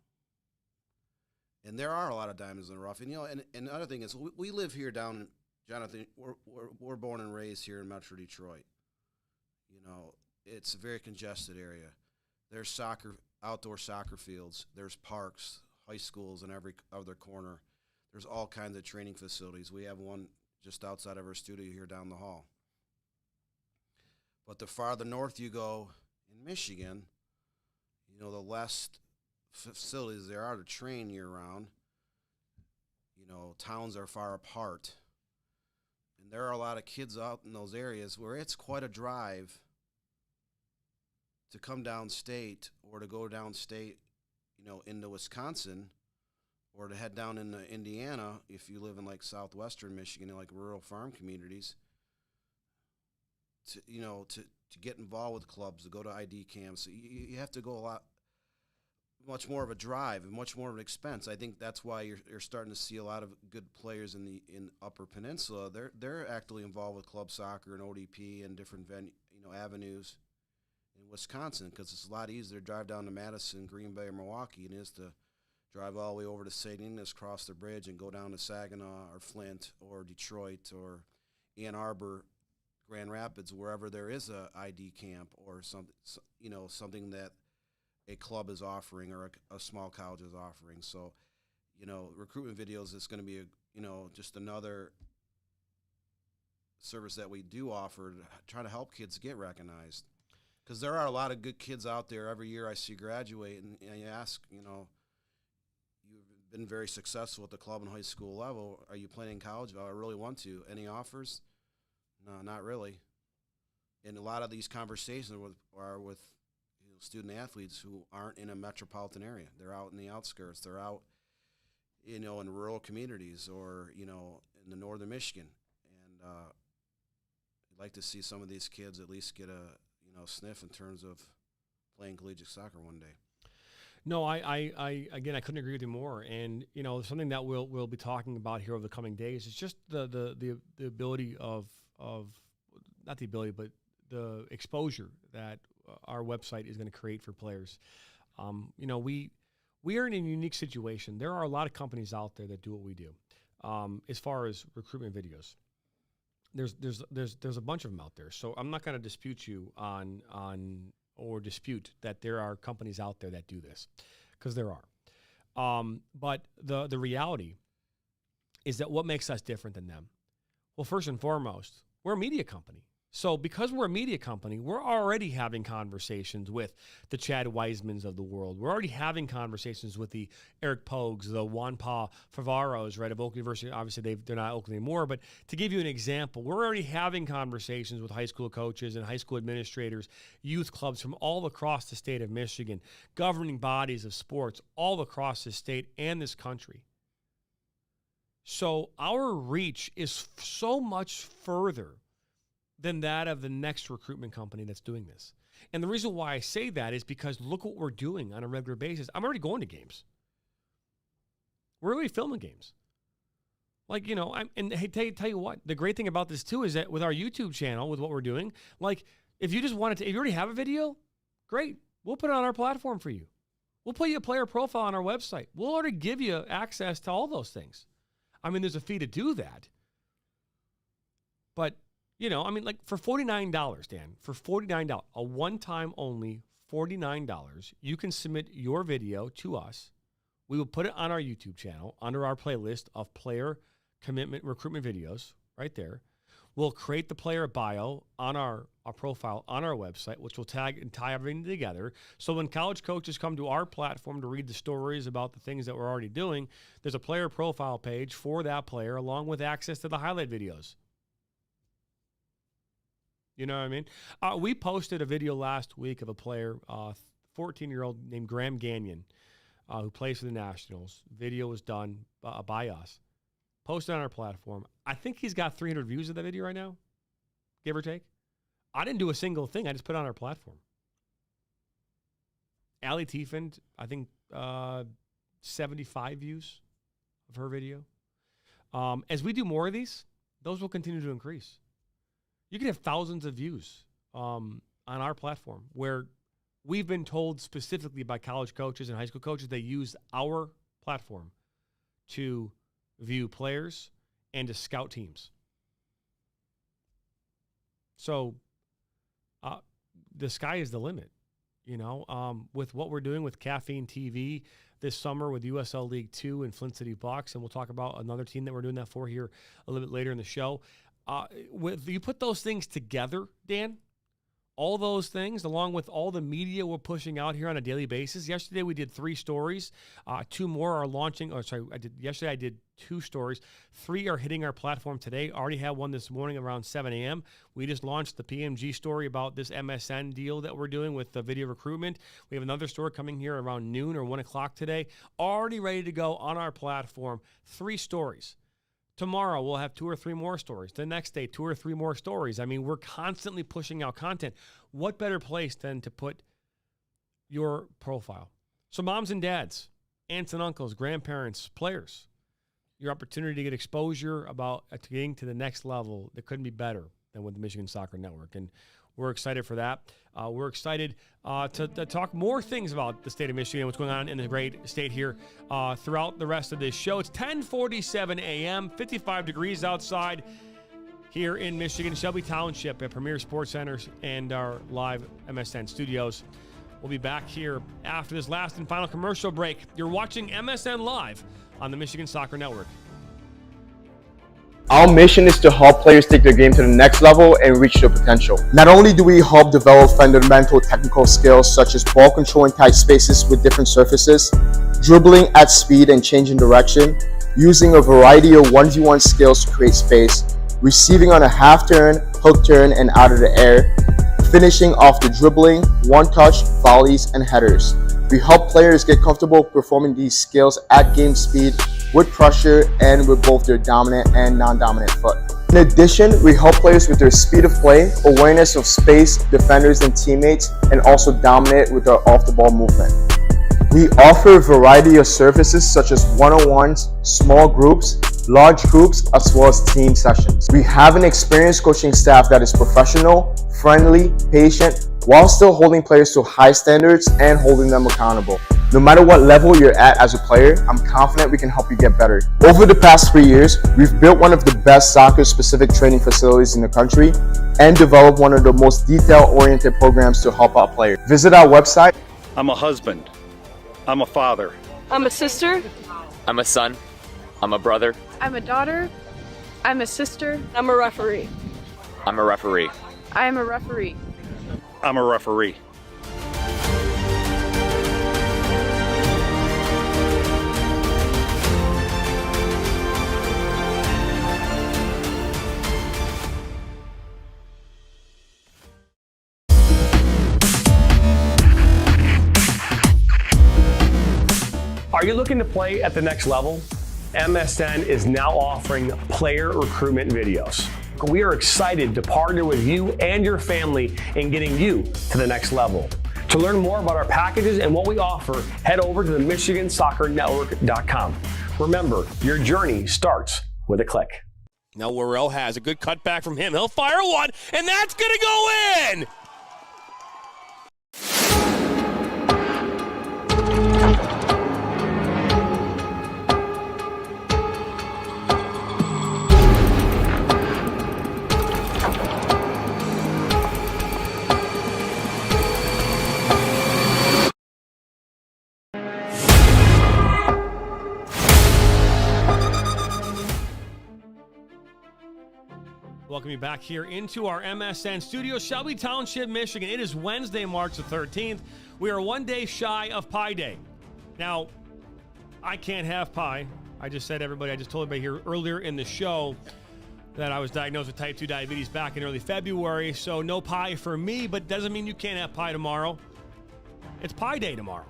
And there are a lot of diamonds in the rough. And, and the other thing is, we live here down, Jonathan, we're born and raised here in Metro Detroit. It's a very congested area. There's outdoor soccer fields. There's parks, high schools in every other corner. There's all kinds of training facilities. We have one just outside of our studio here down the hall. But the farther north you go in Michigan, the less facilities there are to train year-round. Towns are far apart. And there are a lot of kids out in those areas where it's quite a drive to come downstate or to go downstate, into Wisconsin, or to head down into Indiana if you live in like southwestern Michigan, like rural farm communities, to get involved with clubs, to go to ID camps. You have to go much more of a drive and much more of an expense. I think that's why you're starting to see a lot of good players in Upper Peninsula. They're actively involved with club soccer and ODP and different avenues in Wisconsin, because it's a lot easier to drive down to Madison, Green Bay, or Milwaukee than it is to drive all the way over to St. Ignace, cross the bridge, and go down to Saginaw or Flint or Detroit or Ann Arbor, Grand Rapids, wherever there is a ID camp or something that a club is offering or a small college is offering. So, recruitment videos is going to be just another service that we do offer to try to help kids get recognized. Because there are a lot of good kids out there every year I see graduate, and you ask, you've been very successful at the club and high school level. Are you playing in college? Oh, I really want to. Any offers? No, not really. And a lot of these conversations are with student athletes who aren't in a metropolitan area. They're out in the outskirts. They're out, in rural communities or, in the northern Michigan. And I'd like to see some of these kids at least get a, sniff in terms of playing collegiate soccer one day. No, I again, I couldn't agree with you more. And, something that we'll be talking about here over the coming days is just the ability of not the ability, but the exposure that our website is going to create for players. We are in a unique situation. There are a lot of companies out there that do what we do. As far as recruitment videos, there's a bunch of them out there. So I'm not going to dispute you on or dispute that there are companies out there that do this, because there are. But the reality is that what makes us different than them? Well, first and foremost, we're a media company. So because we're a media company, we're already having conversations with the Chad Wisemans of the world. We're already having conversations with the Eric Pogues, the Juanpa Favaros, right, of Oakland University. Obviously, they're not Oakland anymore, but to give you an example, we're already having conversations with high school coaches and high school administrators, youth clubs from all across the state of Michigan, governing bodies of sports all across the state and this country. So our reach is so much further than that of the next recruitment company that's doing this. And the reason why I say that is because look what we're doing on a regular basis. I'm already going to games. We're already filming games. Like, tell you what, the great thing about this too is that with our YouTube channel, with what we're doing, like if you just wanted to, if you already have a video, great. We'll put it on our platform for you. We'll put you a player profile on our website. We'll already give you access to all those things. I mean, there's a fee to do that. But like for $49, Dan, for $49, a one-time only $49, you can submit your video to us. We will put it on our YouTube channel under our playlist of player commitment recruitment videos right there. We'll create the player bio on our profile on our website, which will tag and tie everything together. So when college coaches come to our platform to read the stories about the things that we're already doing, there's a player profile page for that player along with access to the highlight videos. You know what I mean? We posted a video last week of a player, 14-year-old named Graham Gagnon, who plays for the Nationals. Video was done by us. Posted on our platform. I think he's got 300 views of that video right now, give or take. I didn't do a single thing. I just put it on our platform. Allie Tiefend, I think 75 views of her video. As we do more of these, those will continue to increase. You can have thousands of views on our platform where we've been told specifically by college coaches and high school coaches they use our platform to view players and to scout teams. So the sky is the limit, with what we're doing with Caffeine TV this summer with USL League 2 and Flint City Bucks, and we'll talk about another team that we're doing that for here a little bit later in the show. You put those things together, Dan, all those things, along with all the media we're pushing out here on a daily basis. Yesterday we did 3 stories. 2 more are launching. Yesterday I did 2 stories. 3 are hitting our platform today. Already had one this morning around 7 a.m. We just launched the PMG story about this MSN deal that we're doing with the video recruitment. We have another story coming here around noon or 1 o'clock today. Already ready to go on our platform. 3 stories. Tomorrow, we'll have 2 or 3 more stories. The next day, 2 or 3 more stories. I mean, we're constantly pushing out content. What better place than to put your profile? So moms and dads, aunts and uncles, grandparents, players, your opportunity to get exposure about getting to the next level that couldn't be better than with the Michigan Soccer Network. And we're excited for that. We're excited to talk more things about the state of Michigan and what's going on in the great state here throughout the rest of this show. It's 10:47 a.m., 55 degrees outside here in Michigan, Shelby Township at Premier Sports Centers and our live MSN studios. We'll be back here after this last and final commercial break. You're watching MSN Live on the Michigan Soccer Network. Our mission is to help players take their game to the next level and reach their potential. Not only do we help develop fundamental technical skills such as ball control in tight spaces with different surfaces, dribbling at speed and changing direction, using a variety of 1v1 skills to create space, receiving on a half turn, hook turn, and out of the air, finishing off the dribbling, one-touch, volleys, and headers. We help players get comfortable performing these skills at game speed, with pressure, and with both their dominant and non-dominant foot. In addition, we help players with their speed of play, awareness of space, defenders and teammates, and also dominate with our off-the-ball movement. We offer a variety of services such as one-on-ones, small groups, large groups, as well as team sessions. We have an experienced coaching staff that is professional, friendly, patient, while still holding players to high standards and holding them accountable. No matter what level you're at as a player, I'm confident we can help you get better. Over the past 3 years, we've built one of the best soccer-specific training facilities in the country and developed one of the most detail-oriented programs to help out players. Visit our website. I'm a husband. I'm a father. I'm a sister. I'm a son. I'm a brother. I'm a daughter. I'm a sister. I'm a referee. I'm a referee. I am a referee. I'm a referee. Are you looking to play at the next level? MSN is now offering player recruitment videos. We are excited to partner with you and your family in getting you to the next level. To learn more about our packages and what we offer, head over to the MichiganSoccerNetwork.com. Remember, your journey starts with a click. Now Worrell has a good cutback from him. He'll fire one, and that's going to go in! Welcome you back here into our MSN studio, Shelby Township, Michigan. It is Wednesday, March the 13th. We are one day shy of Pie Day. Now, I can't have pie. I just told everybody here earlier in the show that I was diagnosed with type 2 diabetes back in early February, so no pie for me, but doesn't mean you can't have pie tomorrow. It's Pie Day tomorrow.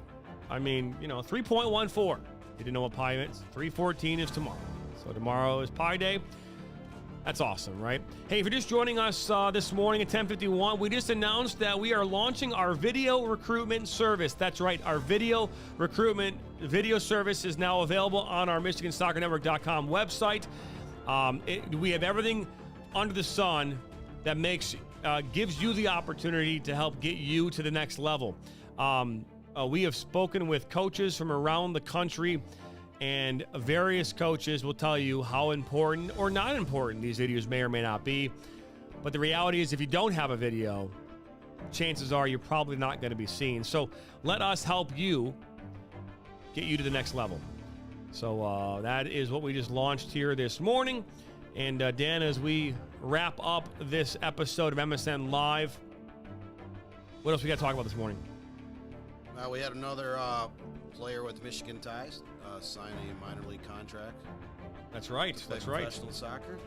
I mean, 3.14. You didn't know what pie is? 3:14 is tomorrow. So tomorrow is Pie Day. That's awesome, right? Hey, if you're just joining us this morning at 10:51, we just announced that we are launching our video recruitment service. That's right, our video recruitment video service is now available on our MichiganSoccerNetwork.com website. We have everything under the sun that gives you the opportunity to help get you to the next level. We have spoken with coaches from around the country, and various coaches will tell you how important or not important these videos may or may not be. But the reality is, if you don't have a video, chances are you're probably not going to be seen. So let us help you get you to the next level. So that is what we just launched here this morning. And Dan, as we wrap up this episode of MSN Live, what else we got to talk about this morning? We had another player with Michigan ties sign a minor league contract. That's right. That's right. Professional soccer.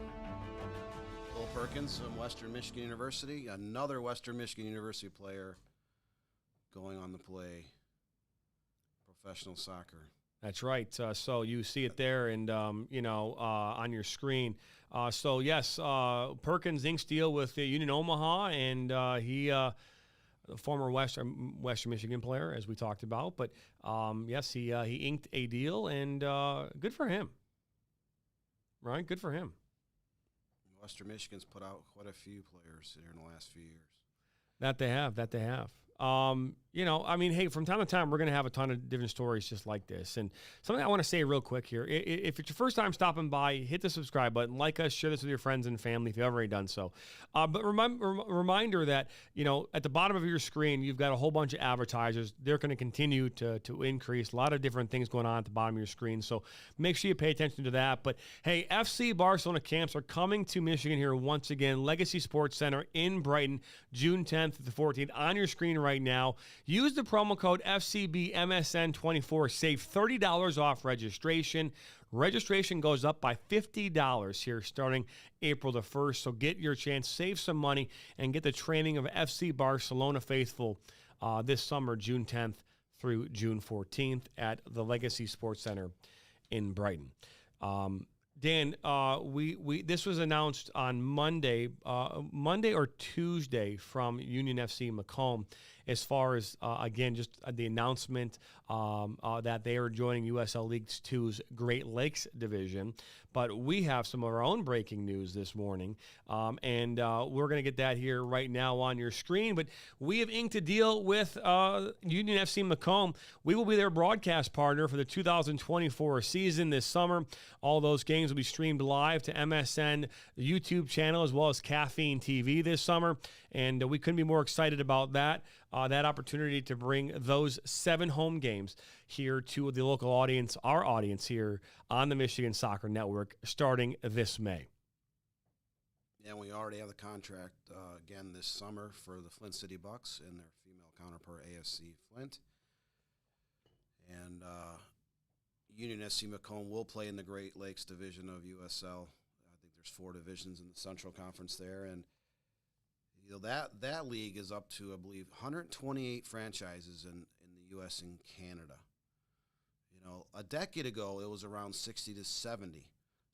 Will Perkins from Western Michigan University, another Western Michigan University player going on to play professional soccer. That's right. So you see it there, and on your screen. So yes, Perkins inks deal with Union Omaha, and he. The former Western Michigan player, as we talked about. But, yes, he inked a deal, and good for him. Right? Good for him. Western Michigan's put out quite a few players here in the last few years. That they have. Hey, from time to time, we're going to have a ton of different stories just like this. And something I want to say real quick here, if it's your first time stopping by, hit the subscribe button, like us, share this with your friends and family if you've already done so. But reminder that, at the bottom of your screen, you've got a whole bunch of advertisers. They're going to continue to increase. A lot of different things going on at the bottom of your screen. So make sure you pay attention to that. But, hey, FC Barcelona camps are coming to Michigan here once again. Legacy Sports Center in Brighton, June 10th to the 14th. On your screen right now, Use the promo code FCBMSN24. Save $30 off registration. Registration goes up by $50 here starting April the 1st. So get your chance, save some money, and get the training of FC Barcelona faithful this summer, June 10th through June 14th at the Legacy Sports Center in Brighton. Dan, we this was announced on Monday or Tuesday from Union FC Macomb, as far as again just the announcement that they are joining USL League Two's Great Lakes division. But we have some of our own breaking news this morning, and we're going to get that here right now on your screen. But we have inked a deal with Union FC Macomb. We will be their broadcast partner for the 2024 season this summer. All those games will be streamed live to MSN YouTube channel as well as Caffeine TV this summer, and we couldn't be more excited about that opportunity to bring those 7 home games here to the local audience, our audience here on the Michigan Soccer Network, starting this May. Yeah, we already have the contract again this summer for the Flint City Bucks and their female counterpart ASC Flint. And Union SC Macomb will play in the Great Lakes division of USL. I think there's 4 divisions in the Central Conference there, and that league is up to, I believe, 128 franchises in the U.S. and Canada. A decade ago it was around 60 to 70.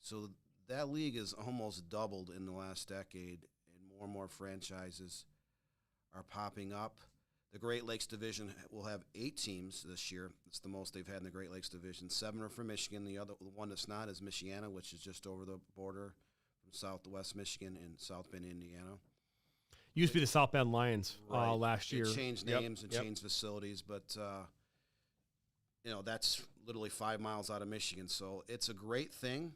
So that league is almost doubled in the last decade, and more franchises are popping up. The Great Lakes Division will have 8 teams this year. It's the most they've had in the Great Lakes Division. 7 are from Michigan. The one that's not is Michiana, which is just over the border from southwest Michigan and South Bend, Indiana. Used to be the South Bend Lions right. last year. It changed names and changed facilities, but that's literally 5 miles out of Michigan. So it's a great thing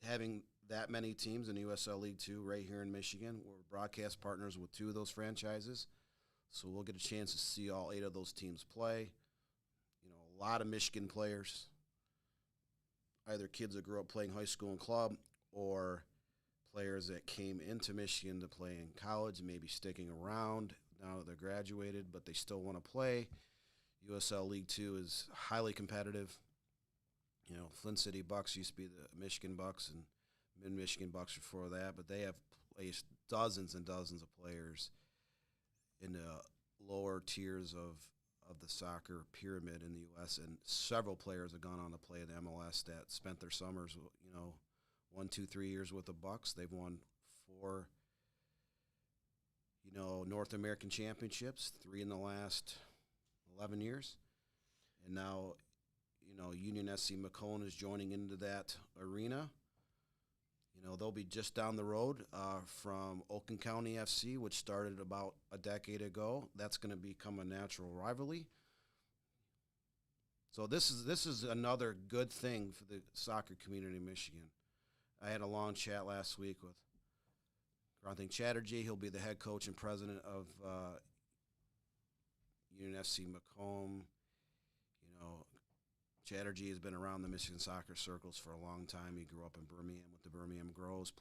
having that many teams in USL League 2 right here in Michigan. We're broadcast partners with 2 of those franchises. So we'll get a chance to see all 8 of those teams play. A lot of Michigan players, either kids that grew up playing high school and club or players that came into Michigan to play in college, maybe sticking around now that they're graduated, but they still want to play. USL League 2 is highly competitive. Flint City Bucks used to be the Michigan Bucks and Mid-Michigan Bucks before that, but they have placed dozens and dozens of players in the lower tiers of the soccer pyramid in the U.S., and several players have gone on to play in the MLS that spent their summers, 1, 2, 3 years with the Bucks. They've won 4, North American championships, 3 in the last 11 years. And now, Union SC Macomb is joining into that arena. They'll be just down the road from Oakland County FC, which started about a decade ago. That's going to become a natural rivalry. So this is another good thing for the soccer community in Michigan. I had a long chat last week with Grantham Chatterjee. He'll be the head coach and president of Union FC Macomb. Chatterjee has been around the Michigan soccer circles for a long time. He grew up in Birmingham with the Birmingham Grows,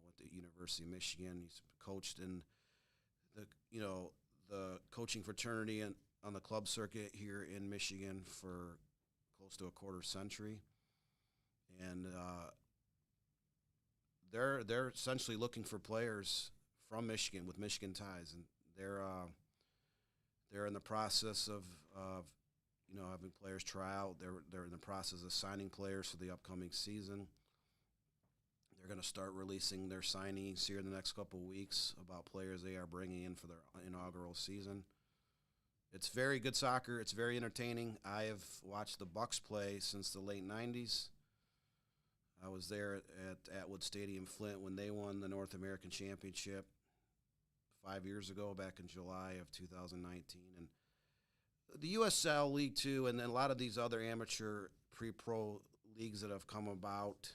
with the University of Michigan. He's coached in the coaching fraternity on the club circuit here in Michigan for close to a quarter century. And they're essentially looking for players from Michigan with Michigan ties, and they're in the process of having players try out. They're in the process of signing players for the upcoming season. They're going to start releasing their signings here in the next couple of weeks about players they are bringing in for their inaugural season. It's very good soccer. It's very entertaining. I have watched the Bucks play since the late 90s. I was there at Atwood Stadium, Flint, when they won the North American Championship 5 years ago, back in July of 2019. And the USL League 2 and then a lot of these other amateur pre-pro leagues that have come about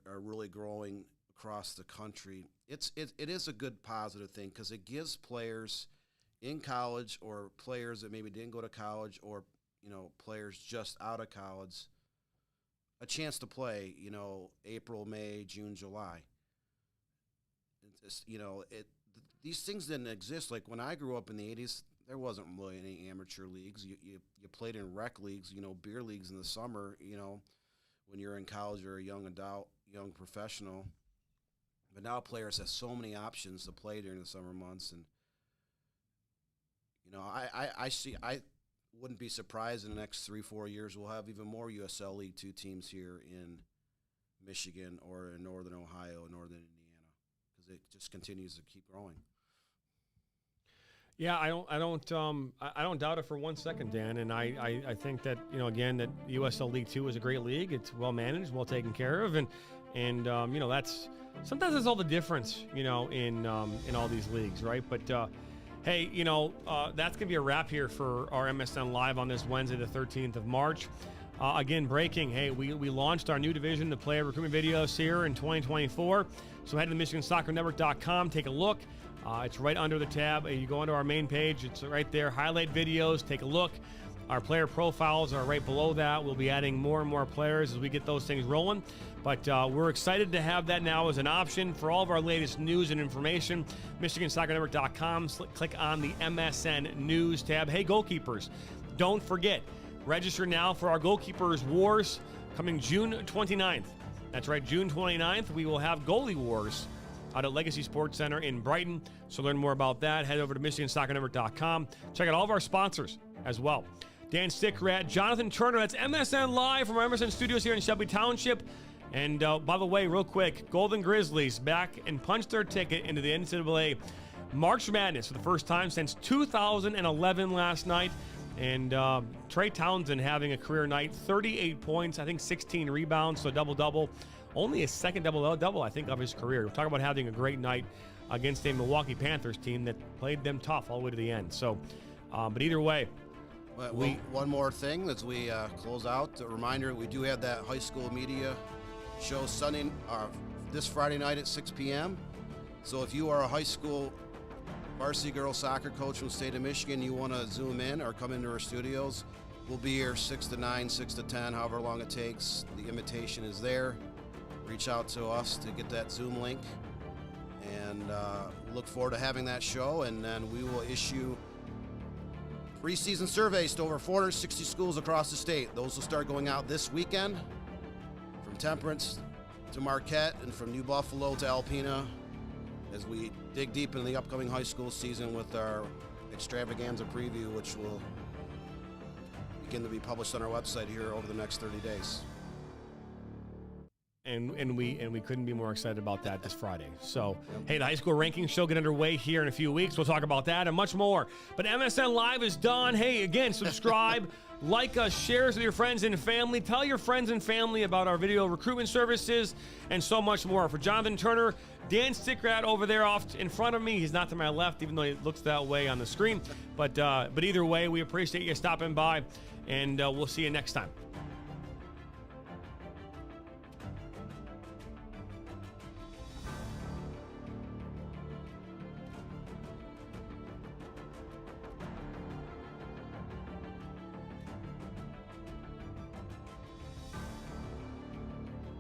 are really growing across the country. It is a good positive thing because it gives players in college or players that maybe didn't go to college or players just out of college a chance to play, April, May, June, July. These things didn't exist. Like when I grew up in the 80s, there wasn't really any amateur leagues. You played in rec leagues, beer leagues in the summer, when you're in college or a young adult, young professional. But now players have so many options to play during the summer months. And, I wouldn't be surprised in the next 3-4 years we'll have even more USL League 2 teams here in Michigan or in Northern Ohio, Northern Indiana, because it just continues to keep growing. Yeah, I don't doubt it for 1 second, Dan. And I think that, again, that USL League 2 is a great league. It's well managed, well taken care of, and that's sometimes that's all the difference, in all these leagues, right? But hey, that's gonna be a wrap here for our MSN Live on this Wednesday, the 13th of March. Again, breaking. Hey, we launched our new division, the player recruitment videos, here in 2024. So head to the MichiganSoccerNetwork.com, take a look. It's right under the tab. You go onto our main page. It's right there. Highlight videos. Take a look. Our player profiles are right below that. We'll be adding more and more players as we get those things rolling. But we're excited to have that now as an option for all of our latest news and information. MichiganSoccerNetwork.com. Click on the MSN News tab. Hey, goalkeepers, don't forget. Register now for our Goalkeepers Wars coming June 29th. That's right, June 29th. We will have Goalie Wars out at Legacy Sports Center in Brighton. So learn more about that. Head over to MichiganSoccerNetwork.com. Check out all of our sponsors as well. Dan Stickrat, Jonathan Turner. That's MSN Live from our MSN studios here in Shelby Township. And by the way, real quick, Golden Grizzlies back and punched their ticket into the NCAA March Madness for the first time since 2011 last night. And Trey Townsend having a career night, 38 points, I think 16 rebounds, so double-double. Only his second double-double, I think, of his career. We're talking about having a great night against a Milwaukee Panthers team that played them tough all the way to the end. So, but either way. One more thing as we close out. A reminder, we do have that high school media show this Friday night at 6 p.m. So if you are a high school varsity girls soccer coach from the state of Michigan, you want to zoom in or come into our studios, we'll be here 6 to 9, 6 to 10, however long it takes. The invitation is there. Reach out to us to get that Zoom link. And look forward to having that show. And then we will issue preseason surveys to over 460 schools across the state. Those will start going out this weekend, from Temperance to Marquette and from New Buffalo to Alpena, as we dig deep into the upcoming high school season with our extravaganza preview, which will begin to be published on our website here over the next 30 days. And we couldn't be more excited about that this Friday. So, hey, the high school rankings show get underway here in a few weeks. We'll talk about that and much more. But MSN Live is done. Hey, again, subscribe, like us, share us with your friends and family. Tell your friends and family about our video recruitment services and so much more. For Jonathan Turner, Dan Stickrat over there off in front of me. He's not to my left, even though it looks that way on the screen. But either way, we appreciate you stopping by, and we'll see you next time.